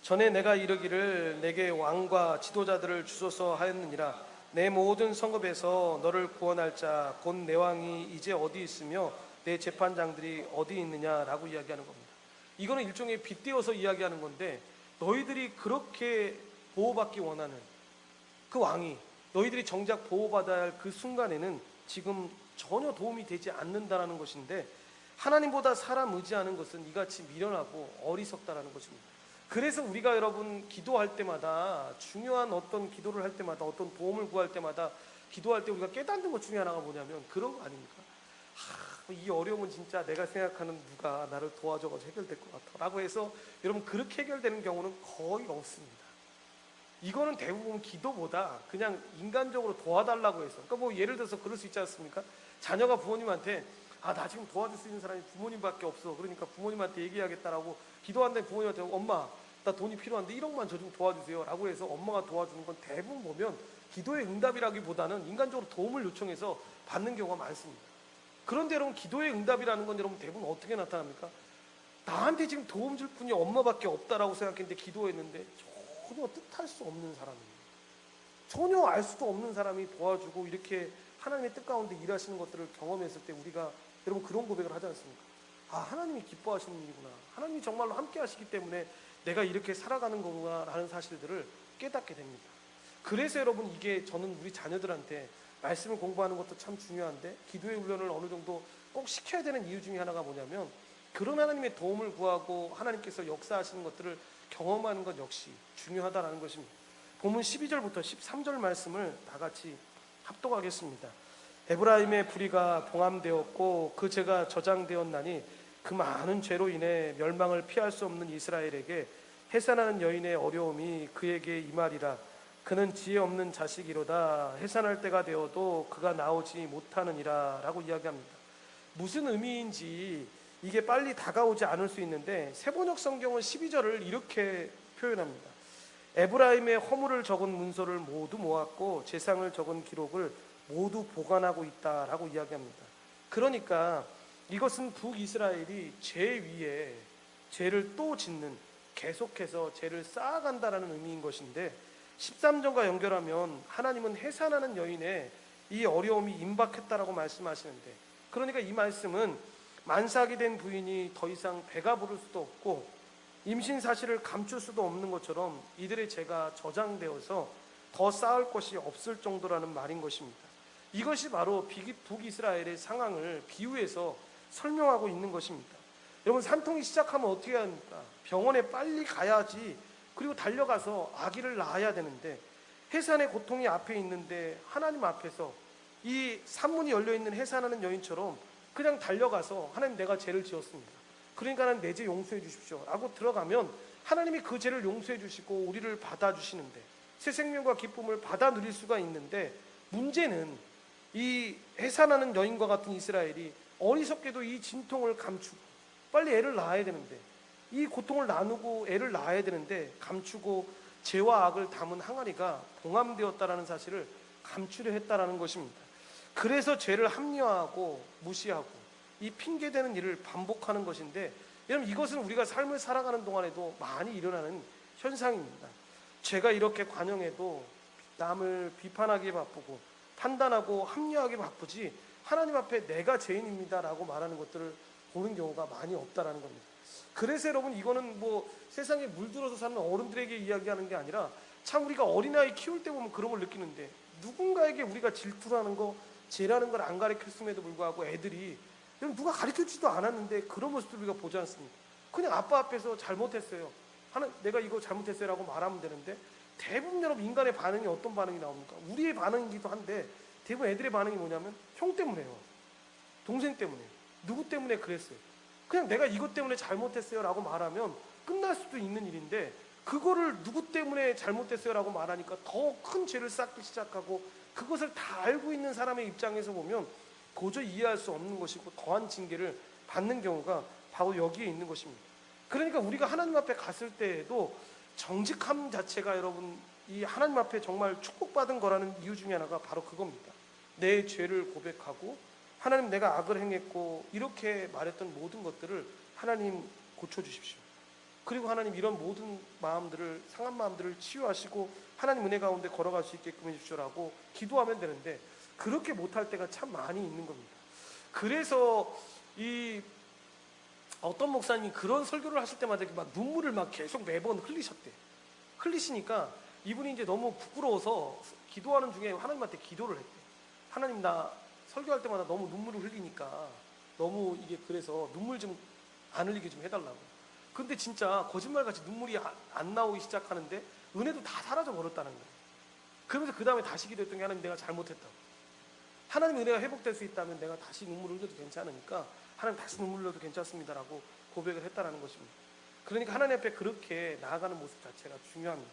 전에 내가 이르기를 내게 왕과 지도자들을 주소서 하였느니라. 내 모든 성읍에서 너를 구원할 자 곧 내 왕이 이제 어디 있으며 내 재판장들이 어디 있느냐라고 이야기하는 겁니다. 이거는 일종의 빗대어서 이야기하는 건데, 너희들이 그렇게 보호받기 원하는 그 왕이 너희들이 정작 보호받아야 할 그 순간에는 지금 전혀 도움이 되지 않는다라는 것인데, 하나님보다 사람 의지하는 것은 이같이 미련하고 어리석다라는 것입니다. 그래서 우리가 여러분 기도할 때마다, 중요한 어떤 기도를 할 때마다, 어떤 도움을 구할 때마다 기도할 때 우리가 깨닫는 것 중에 하나가 뭐냐면 그런 거 아닙니까? 이 어려움은 진짜 내가 생각하는 누가 나를 도와줘가지고 해결될 것 같아 라고 해서 여러분 그렇게 해결되는 경우는 거의 없습니다. 이거는 대부분 기도보다 그냥 인간적으로 도와달라고 해서, 그러니까 뭐 예를 들어서 그럴 수 있지 않습니까? 자녀가 부모님한테 나 지금 도와줄 수 있는 사람이 부모님밖에 없어, 그러니까 부모님한테 얘기해야겠다라고 기도한다는 부모님한테 엄마 나 돈이 필요한데 1억만 저 좀 도와주세요 라고 해서 엄마가 도와주는 건 대부분 보면 기도의 응답이라기보다는 인간적으로 도움을 요청해서 받는 경우가 많습니다. 그런데 여러분 기도의 응답이라는 건 여러분 대부분 어떻게 나타납니까? 나한테 지금 도움 줄 분이 엄마밖에 없다라고 생각했는데 기도했는데 전혀 뜻할 수 없는 사람입니다. 전혀 알 수도 없는 사람이 도와주고 이렇게 하나님의 뜻 가운데 일하시는 것들을 경험했을 때 우리가 여러분 그런 고백을 하지 않습니까? 하나님이 기뻐하시는 일이구나, 하나님이 정말로 함께 하시기 때문에 내가 이렇게 살아가는 거구나 라는 사실들을 깨닫게 됩니다. 그래서 여러분 이게 저는 우리 자녀들한테 말씀을 공부하는 것도 참 중요한데 기도의 훈련을 어느 정도 꼭 시켜야 되는 이유 중에 하나가 뭐냐면, 그런 하나님의 도움을 구하고 하나님께서 역사하시는 것들을 경험하는 것 역시 중요하다라는 것입니다. 본문 12절부터 13절 말씀을 다 같이 합독하겠습니다. 에브라임의 불의가 봉함되었고 그 죄가 저장되었나니 그 많은 죄로 인해 멸망을 피할 수 없는 이스라엘에게 해산하는 여인의 어려움이 그에게 임하리라. 그는 지혜 없는 자식이로다. 해산할 때가 되어도 그가 나오지 못하느니라 라고 이야기합니다. 무슨 의미인지 이게 빨리 다가오지 않을 수 있는데 세번역 성경은 12절을 이렇게 표현합니다. 에브라임의 허물을 적은 문서를 모두 모았고 재상을 적은 기록을 모두 보관하고 있다라고 이야기합니다. 그러니까 이것은 북이스라엘이 죄 위에 죄를 또 짓는, 계속해서 죄를 쌓아간다라는 의미인 것인데, 13절과 연결하면 하나님은 해산하는 여인의 이 어려움이 임박했다라고 말씀하시는데, 그러니까 이 말씀은 만삭이 된 부인이 더 이상 배가 부를 수도 없고 임신 사실을 감출 수도 없는 것처럼 이들의 죄가 저장되어서 더 쌓을 것이 없을 정도라는 말인 것입니다. 이것이 바로 북이스라엘의 상황을 비유해서 설명하고 있는 것입니다. 여러분, 산통이 시작하면 어떻게 해야 합니까? 병원에 빨리 가야지. 그리고 달려가서 아기를 낳아야 되는데, 해산의 고통이 앞에 있는데 하나님 앞에서 이 산문이 열려있는 해산하는 여인처럼 그냥 달려가서 하나님, 내가 죄를 지었습니다. 그러니까 하나님, 내 죄 용서해 주십시오 라고 들어가면 하나님이 그 죄를 용서해 주시고 우리를 받아주시는데, 새 생명과 기쁨을 받아 누릴 수가 있는데, 문제는 이 해산하는 여인과 같은 이스라엘이 어리석게도 이 진통을 감추고 빨리 애를 낳아야 되는데, 이 고통을 나누고 애를 낳아야 되는데 감추고 죄와 악을 담은 항아리가 봉함되었다라는 사실을 감추려 했다라는 것입니다. 그래서 죄를 합리화하고 무시하고 이 핑계대는 일을 반복하는 것인데, 여러분, 이것은 우리가 삶을 살아가는 동안에도 많이 일어나는 현상입니다. 죄가 이렇게 관영해도 남을 비판하기에 바쁘고 판단하고 합리화하기 바쁘지, 하나님 앞에 내가 죄인입니다 라고 말하는 것들을 보는 경우가 많이 없다라는 겁니다. 그래서 여러분, 이거는 뭐 세상에 물들어서 사는 어른들에게 이야기하는 게 아니라, 참 우리가 어린아이 키울 때 보면 그런 걸 느끼는데, 누군가에게 우리가 질투라는 거, 죄라는 걸 안 가르쳤음에도 불구하고 애들이, 누가 가르쳐주지도 않았는데 그런 모습을 우리가 보지 않습니까? 그냥 아빠 앞에서 잘못했어요, 내가 이거 잘못했어요 라고 말하면 되는데, 대부분 여러분 인간의 반응이 어떤 반응이 나옵니까? 우리의 반응이기도 한데 대부분 애들의 반응이 뭐냐면, 형 때문에요, 동생 때문에, 누구 때문에 그랬어요. 그냥 내가 이것 때문에 잘못했어요 라고 말하면 끝날 수도 있는 일인데, 그거를 누구 때문에 잘못했어요 라고 말하니까 더 큰 죄를 쌓기 시작하고, 그것을 다 알고 있는 사람의 입장에서 보면 도저히 이해할 수 없는 것이고 더한 징계를 받는 경우가 바로 여기에 있는 것입니다. 그러니까 우리가 하나님 앞에 갔을 때에도 정직함 자체가, 여러분, 이 하나님 앞에 정말 축복받은 거라는 이유 중에 하나가 바로 그겁니다. 내 죄를 고백하고, 하나님, 내가 악을 행했고 이렇게 말했던 모든 것들을 하나님 고쳐주십시오. 그리고 하나님, 이런 모든 마음들을, 상한 마음들을 치유하시고 하나님 은혜 가운데 걸어갈 수 있게끔 해주십시오라고 기도하면 되는데, 그렇게 못할 때가 참 많이 있는 겁니다. 그래서 이 어떤 목사님이 그런 설교를 하실 때마다 막 눈물을 막 계속 매번 흘리셨대. 흘리시니까 이분이 이제 너무 부끄러워서 기도하는 중에 하나님한테 기도를 했대. 하나님, 나 설교할 때마다 너무 눈물을 흘리니까 너무 이게, 그래서 눈물 좀 안 흘리게 좀 해달라고. 근데 진짜 거짓말같이 눈물이 안 나오기 시작하는데 은혜도 다 사라져 버렸다는 거예요. 그러면서 그 다음에 다시 기도했던 게, 하나님, 내가 잘못했다고. 하나님 은혜가 회복될 수 있다면 내가 다시 눈물을 흘려도 괜찮으니까 하나님, 다시 눈물 흘려도 괜찮습니다라고 고백을 했다라는 것입니다. 그러니까 하나님 앞에 그렇게 나아가는 모습 자체가 중요합니다.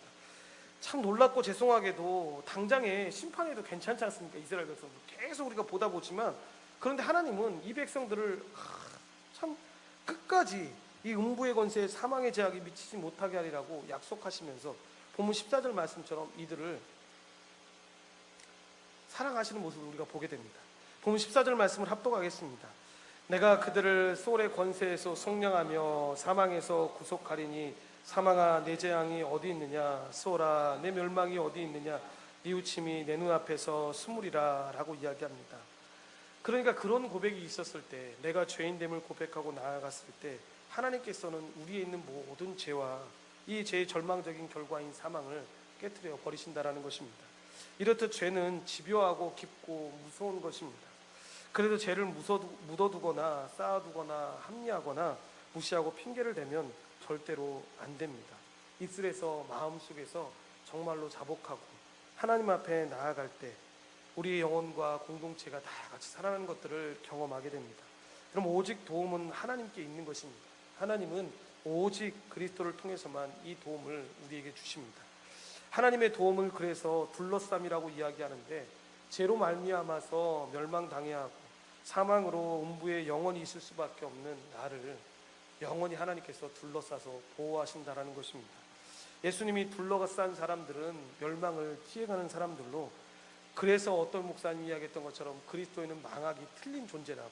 참 놀랍고 죄송하게도 당장에 심판해도 괜찮지 않습니까? 이스라엘 백성들 계속 우리가 보다 보지만, 그런데 하나님은 이 백성들을 참 끝까지 이 음부의 권세에 사망의 제약이 미치지 못하게 하리라고 약속하시면서 본문 14절 말씀처럼 이들을 사랑하시는 모습을 우리가 보게 됩니다. 본문 14절 말씀을 합독하겠습니다. 내가 그들을 소울의 권세에서 속량하며 사망에서 구속하리니, 사망아, 내 재앙이 어디 있느냐? 소라, 내 멸망이 어디 있느냐? 뉘우침이 내 눈앞에서 스물이라 라고 이야기합니다. 그러니까 그런 고백이 있었을 때, 내가 죄인됨을 고백하고 나아갔을 때 하나님께서는 우리에 있는 모든 죄와 이 죄의 절망적인 결과인 사망을 깨트려 버리신다라는 것입니다. 이렇듯 죄는 집요하고 깊고 무서운 것입니다. 그래도 죄를 묻어두거나 쌓아두거나 합리하거나 무시하고 핑계를 대면 절대로 안 됩니다. 입술에서, 마음속에서 정말로 자복하고 하나님 앞에 나아갈 때 우리의 영혼과 공동체가 다 같이 살아가는 것들을 경험하게 됩니다. 그럼 오직 도움은 하나님께 있는 것입니다. 하나님은 오직 그리스도를 통해서만 이 도움을 우리에게 주십니다. 하나님의 도움을 그래서 둘러쌈이라고 이야기하는데, 죄로 말미암아서 멸망당해야 하고 사망으로 음부에 영원히 있을 수밖에 없는 나를 영원히 하나님께서 둘러싸서 보호하신다라는 것입니다. 예수님이 둘러싼 사람들은 멸망을 피해가는 사람들로, 그래서 어떤 목사님이 이야기했던 것처럼 그리스도인은 망하기 틀린 존재라고,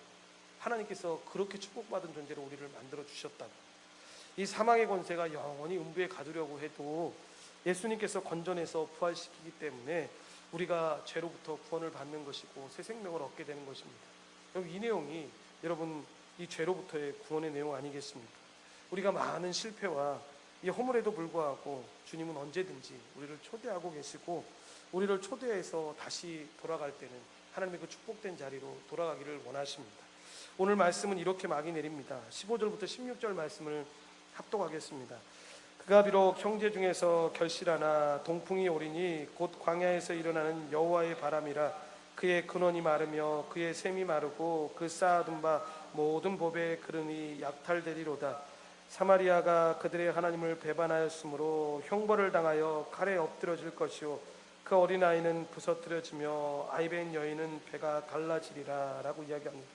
하나님께서 그렇게 축복받은 존재로 우리를 만들어 주셨다고, 이 사망의 권세가 영원히 음부에 가두려고 해도 예수님께서 건져내서 부활시키기 때문에 우리가 죄로부터 구원을 받는 것이고 새 생명을 얻게 되는 것입니다. 여러분, 이 내용이 여러분 이 죄로부터의 구원의 내용 아니겠습니까? 우리가 많은 실패와 이 허물에도 불구하고 주님은 언제든지 우리를 초대하고 계시고, 우리를 초대해서 다시 돌아갈 때는 하나님의 그 축복된 자리로 돌아가기를 원하십니다. 오늘 말씀은 이렇게 막이 내립니다. 15절부터 16절 말씀을 합독하겠습니다. 그가 비록 형제 중에서 결실하나 동풍이 오리니 곧 광야에서 일어나는 여호와의 바람이라. 그의 근원이 마르며 그의 샘이 마르고 그 쌓아둔 바 모든 법의 그릇이 약탈되리로다. 사마리아가 그들의 하나님을 배반하였으므로 형벌을 당하여 칼에 엎드려질 것이요 그 어린아이는 부서뜨려지며 아이벤 여인은 배가 갈라지리라 라고 이야기합니다.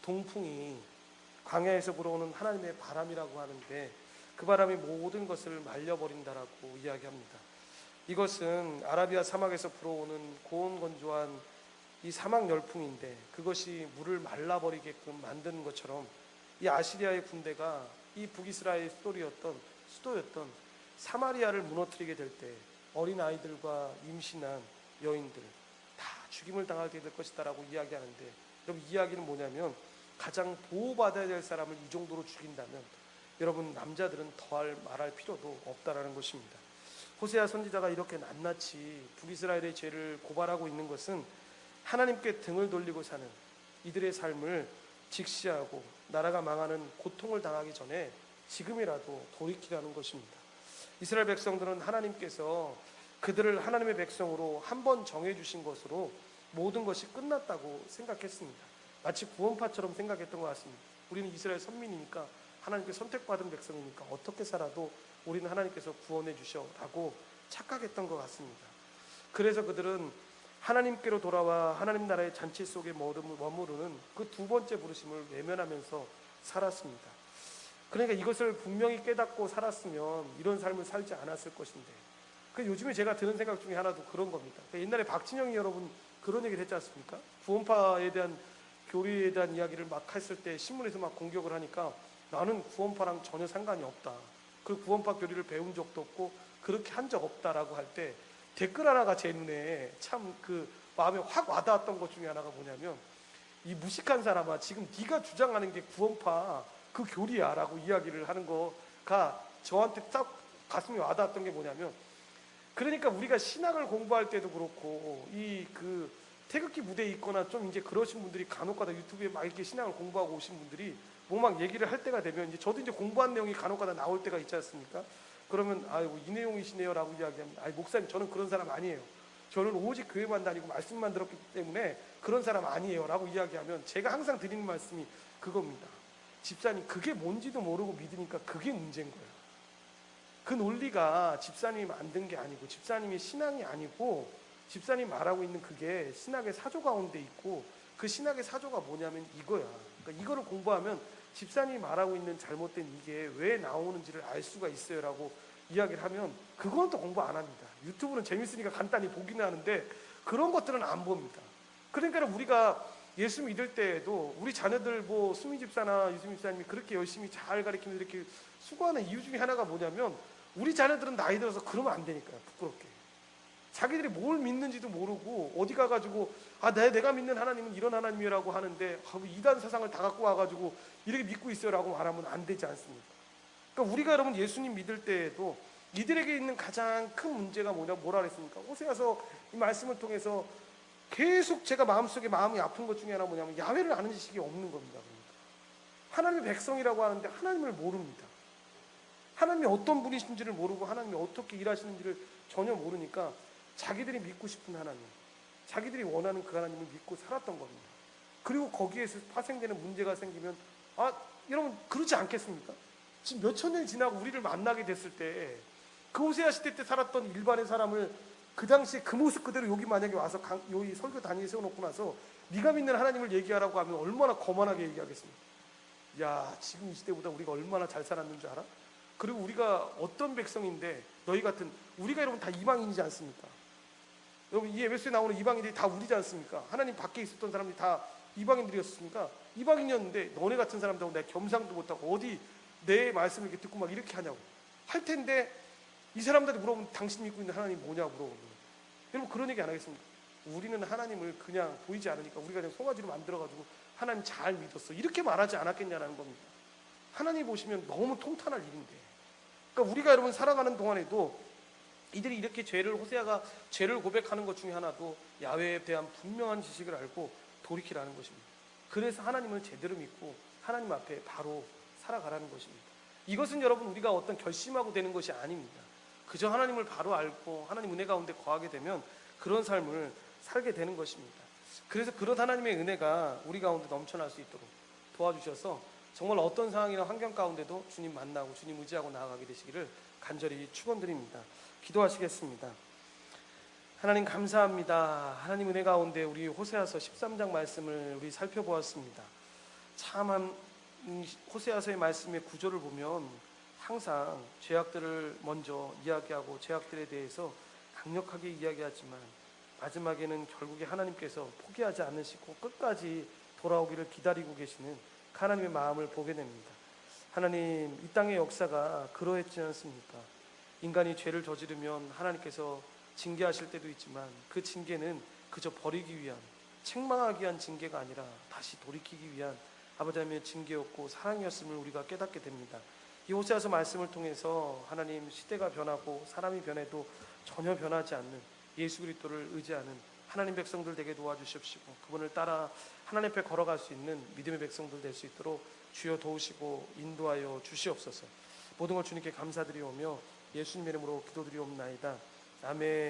동풍이 광야에서 불어오는 하나님의 바람이라고 하는데, 그 바람이 모든 것을 말려버린다라고 이야기합니다. 이것은 아라비아 사막에서 불어오는 고온건조한 이 사막 열풍인데, 그것이 물을 말라버리게끔 만드는 것처럼 이 아시리아의 군대가 이 북이스라엘의 수도였던 사마리아를 무너뜨리게 될 때 어린아이들과 임신한 여인들 다 죽임을 당하게 될 것이다 라고 이야기하는데, 여러분, 이 이야기는 뭐냐면 가장 보호받아야 될 사람을 이 정도로 죽인다면 여러분, 남자들은 더할 말할 필요도 없다라는 것입니다. 호세아 선지자가 이렇게 낱낱이 북이스라엘의 죄를 고발하고 있는 것은 하나님께 등을 돌리고 사는 이들의 삶을 직시하고 나라가 망하는 고통을 당하기 전에 지금이라도 돌이키라는 것입니다. 이스라엘 백성들은 하나님께서 그들을 하나님의 백성으로 한 번 정해주신 것으로 모든 것이 끝났다고 생각했습니다. 마치 구원파처럼 생각했던 것 같습니다. 우리는 이스라엘 선민이니까, 하나님께 선택받은 백성이니까 어떻게 살아도 우리는 하나님께서 구원해 주셔라고 착각했던 것 같습니다. 그래서 그들은 하나님께로 돌아와 하나님 나라의 잔치 속에 머무르는 그 두 번째 부르심을 외면하면서 살았습니다. 그러니까 이것을 분명히 깨닫고 살았으면 이런 삶을 살지 않았을 것인데, 요즘에 제가 드는 생각 중에 하나도 그런 겁니다. 옛날에 박진영이 여러분 그런 얘기를 했지 않습니까? 구원파에 대한 교리에 대한 이야기를 막 했을 때 신문에서 막 공격을 하니까 나는 구원파랑 전혀 상관이 없다, 그 구원파 교리를 배운 적도 없고 그렇게 한 적 없다라고 할 때 댓글 하나가 제 눈에 참 그 마음에 확 와닿았던 것 중에 하나가 뭐냐면, 이 무식한 사람아, 지금 네가 주장하는 게 구원파 그 교리야 라고 이야기를 하는 거가 저한테 딱 가슴에 와닿았던 게 뭐냐면, 그러니까 우리가 신학을 공부할 때도 그렇고 이 그 태극기 무대에 있거나 좀 이제 그러신 분들이 간혹가다 유튜브에 막 이렇게 신학을 공부하고 오신 분들이 뭐 막 얘기를 할 때가 되면, 이제 저도 이제 공부한 내용이 간혹가다 나올 때가 있지 않습니까? 그러면 아이고 이 내용이시네요라고 이야기합니다. 아이 목사님, 저는 그런 사람 아니에요. 저는 오직 교회만 다니고 말씀만 들었기 때문에 그런 사람 아니에요라고 이야기하면, 제가 항상 드리는 말씀이 그겁니다. 집사님, 그게 뭔지도 모르고 믿으니까 그게 문제인 거예요. 그 논리가 집사님이 만든 게 아니고, 집사님이 신앙이 아니고, 집사님 말하고 있는 그게 신학의 사조 가운데 있고, 그 신학의 사조가 뭐냐면 이거야. 그러니까 이거를 공부하면 집사님이 말하고 있는 잘못된 이게 왜 나오는지를 알 수가 있어요 라고 이야기를 하면, 그건 또 공부 안 합니다. 유튜브는 재밌으니까 간단히 보기는 하는데 그런 것들은 안 봅니다. 그러니까 우리가 예수 믿을 때에도 우리 자녀들 뭐 수미 집사나 유수미 집사님이 그렇게 열심히 잘 가르치면서 이렇게 수고하는 이유 중에 하나가 뭐냐면, 우리 자녀들은 나이 들어서 그러면 안 되니까요. 부끄럽게 자기들이 뭘 믿는지도 모르고 어디 가가지고 내가 믿는 하나님은 이런 하나님이라고 하는데 이단 사상을 다 갖고 와가지고 이렇게 믿고 있어요라고 말하면 안 되지 않습니까? 그러니까 우리가 여러분 예수님 믿을 때에도 이들에게 있는 가장 큰 문제가 뭐라 그랬습니까? 호세아서 이 말씀을 통해서 계속 제가 마음속에 마음이 아픈 것 중에 하나 뭐냐면, 야훼를 아는 지식이 없는 겁니다. 그러니까 하나님의 백성이라고 하는데 하나님을 모릅니다. 하나님이 어떤 분이신지를 모르고 하나님이 어떻게 일하시는지를 전혀 모르니까 자기들이 믿고 싶은 하나님, 자기들이 원하는 그 하나님을 믿고 살았던 겁니다. 그리고 거기에서 파생되는 문제가 생기면 여러분 그렇지 않겠습니까? 지금 몇천 년이 지나고 우리를 만나게 됐을 때 그 호세아 시대 때 살았던 일반의 사람을 그 당시에 그 모습 그대로 여기 만약에 와서 여기 설교 단위에 세워놓고 나서 네가 믿는 하나님을 얘기하라고 하면 얼마나 거만하게 얘기하겠습니까? 야, 지금 이 시대보다 우리가 얼마나 잘 살았는 줄 알아? 그리고 우리가 어떤 백성인데 너희 같은, 우리가 여러분 다 이방인이지 않습니까? 여러분 이 에베소에 나오는 이방인들이 다 우리지 않습니까? 하나님 밖에 있었던 사람들이 다 이방인들이었으니까, 이방인이었는데 너네 같은 사람들하고 내가 겸상도 못하고 어디 내 말씀을 이렇게 듣고 막 이렇게 하냐고 할 텐데, 이 사람들이 물어보면 당신 믿고 있는 하나님 뭐냐고 물어보면 여러분 그런 얘기 안 하겠습니까? 우리는 하나님을 그냥 보이지 않으니까 우리가 그냥 송아지로 만들어가지고 하나님 잘 믿었어 이렇게 말하지 않았겠냐라는 겁니다. 하나님 보시면 너무 통탄할 일인데, 그러니까 우리가 여러분 살아가는 동안에도 이들이 이렇게 호세아가 죄를 고백하는 것 중에 하나도 야훼에 대한 분명한 지식을 알고 돌이키라는 것입니다. 그래서 하나님을 제대로 믿고 하나님 앞에 바로 살아가라는 것입니다. 이것은 여러분 우리가 어떤 결심하고 되는 것이 아닙니다. 그저 하나님을 바로 알고 하나님 은혜 가운데 거하게 되면 그런 삶을 살게 되는 것입니다. 그래서 그런 하나님의 은혜가 우리 가운데 넘쳐날 수 있도록 도와주셔서 정말 어떤 상황이나 환경 가운데도 주님 만나고 주님 의지하고 나아가게 되시기를 간절히 축원드립니다. 기도하시겠습니다. 하나님 감사합니다. 하나님 은혜 가운데 우리 호세아서 13장 말씀을 우리 살펴보았습니다. 참 호세아서의 말씀의 구조를 보면 항상 죄악들을 먼저 이야기하고 죄악들에 대해서 강력하게 이야기하지만 마지막에는 결국에 하나님께서 포기하지 않으시고 끝까지 돌아오기를 기다리고 계시는 하나님의 마음을 보게 됩니다. 하나님, 이 땅의 역사가 그러했지 않습니까? 인간이 죄를 저지르면 하나님께서 징계하실 때도 있지만 그 징계는 그저 버리기 위한, 책망하기 위한 징계가 아니라 다시 돌이키기 위한 아버지 하나님의 징계였고 사랑이었음을 우리가 깨닫게 됩니다. 이 호세아서 말씀을 통해서 하나님, 시대가 변하고 사람이 변해도 전혀 변하지 않는 예수 그리스도를 의지하는 하나님 백성들 되게 도와주십시고, 그분을 따라 하나님 앞에 걸어갈 수 있는 믿음의 백성들 될 수 있도록 주여 도우시고 인도하여 주시옵소서. 모든 걸 주님께 감사드리오며 예수님 이름으로 기도드리옵나이다. 아멘.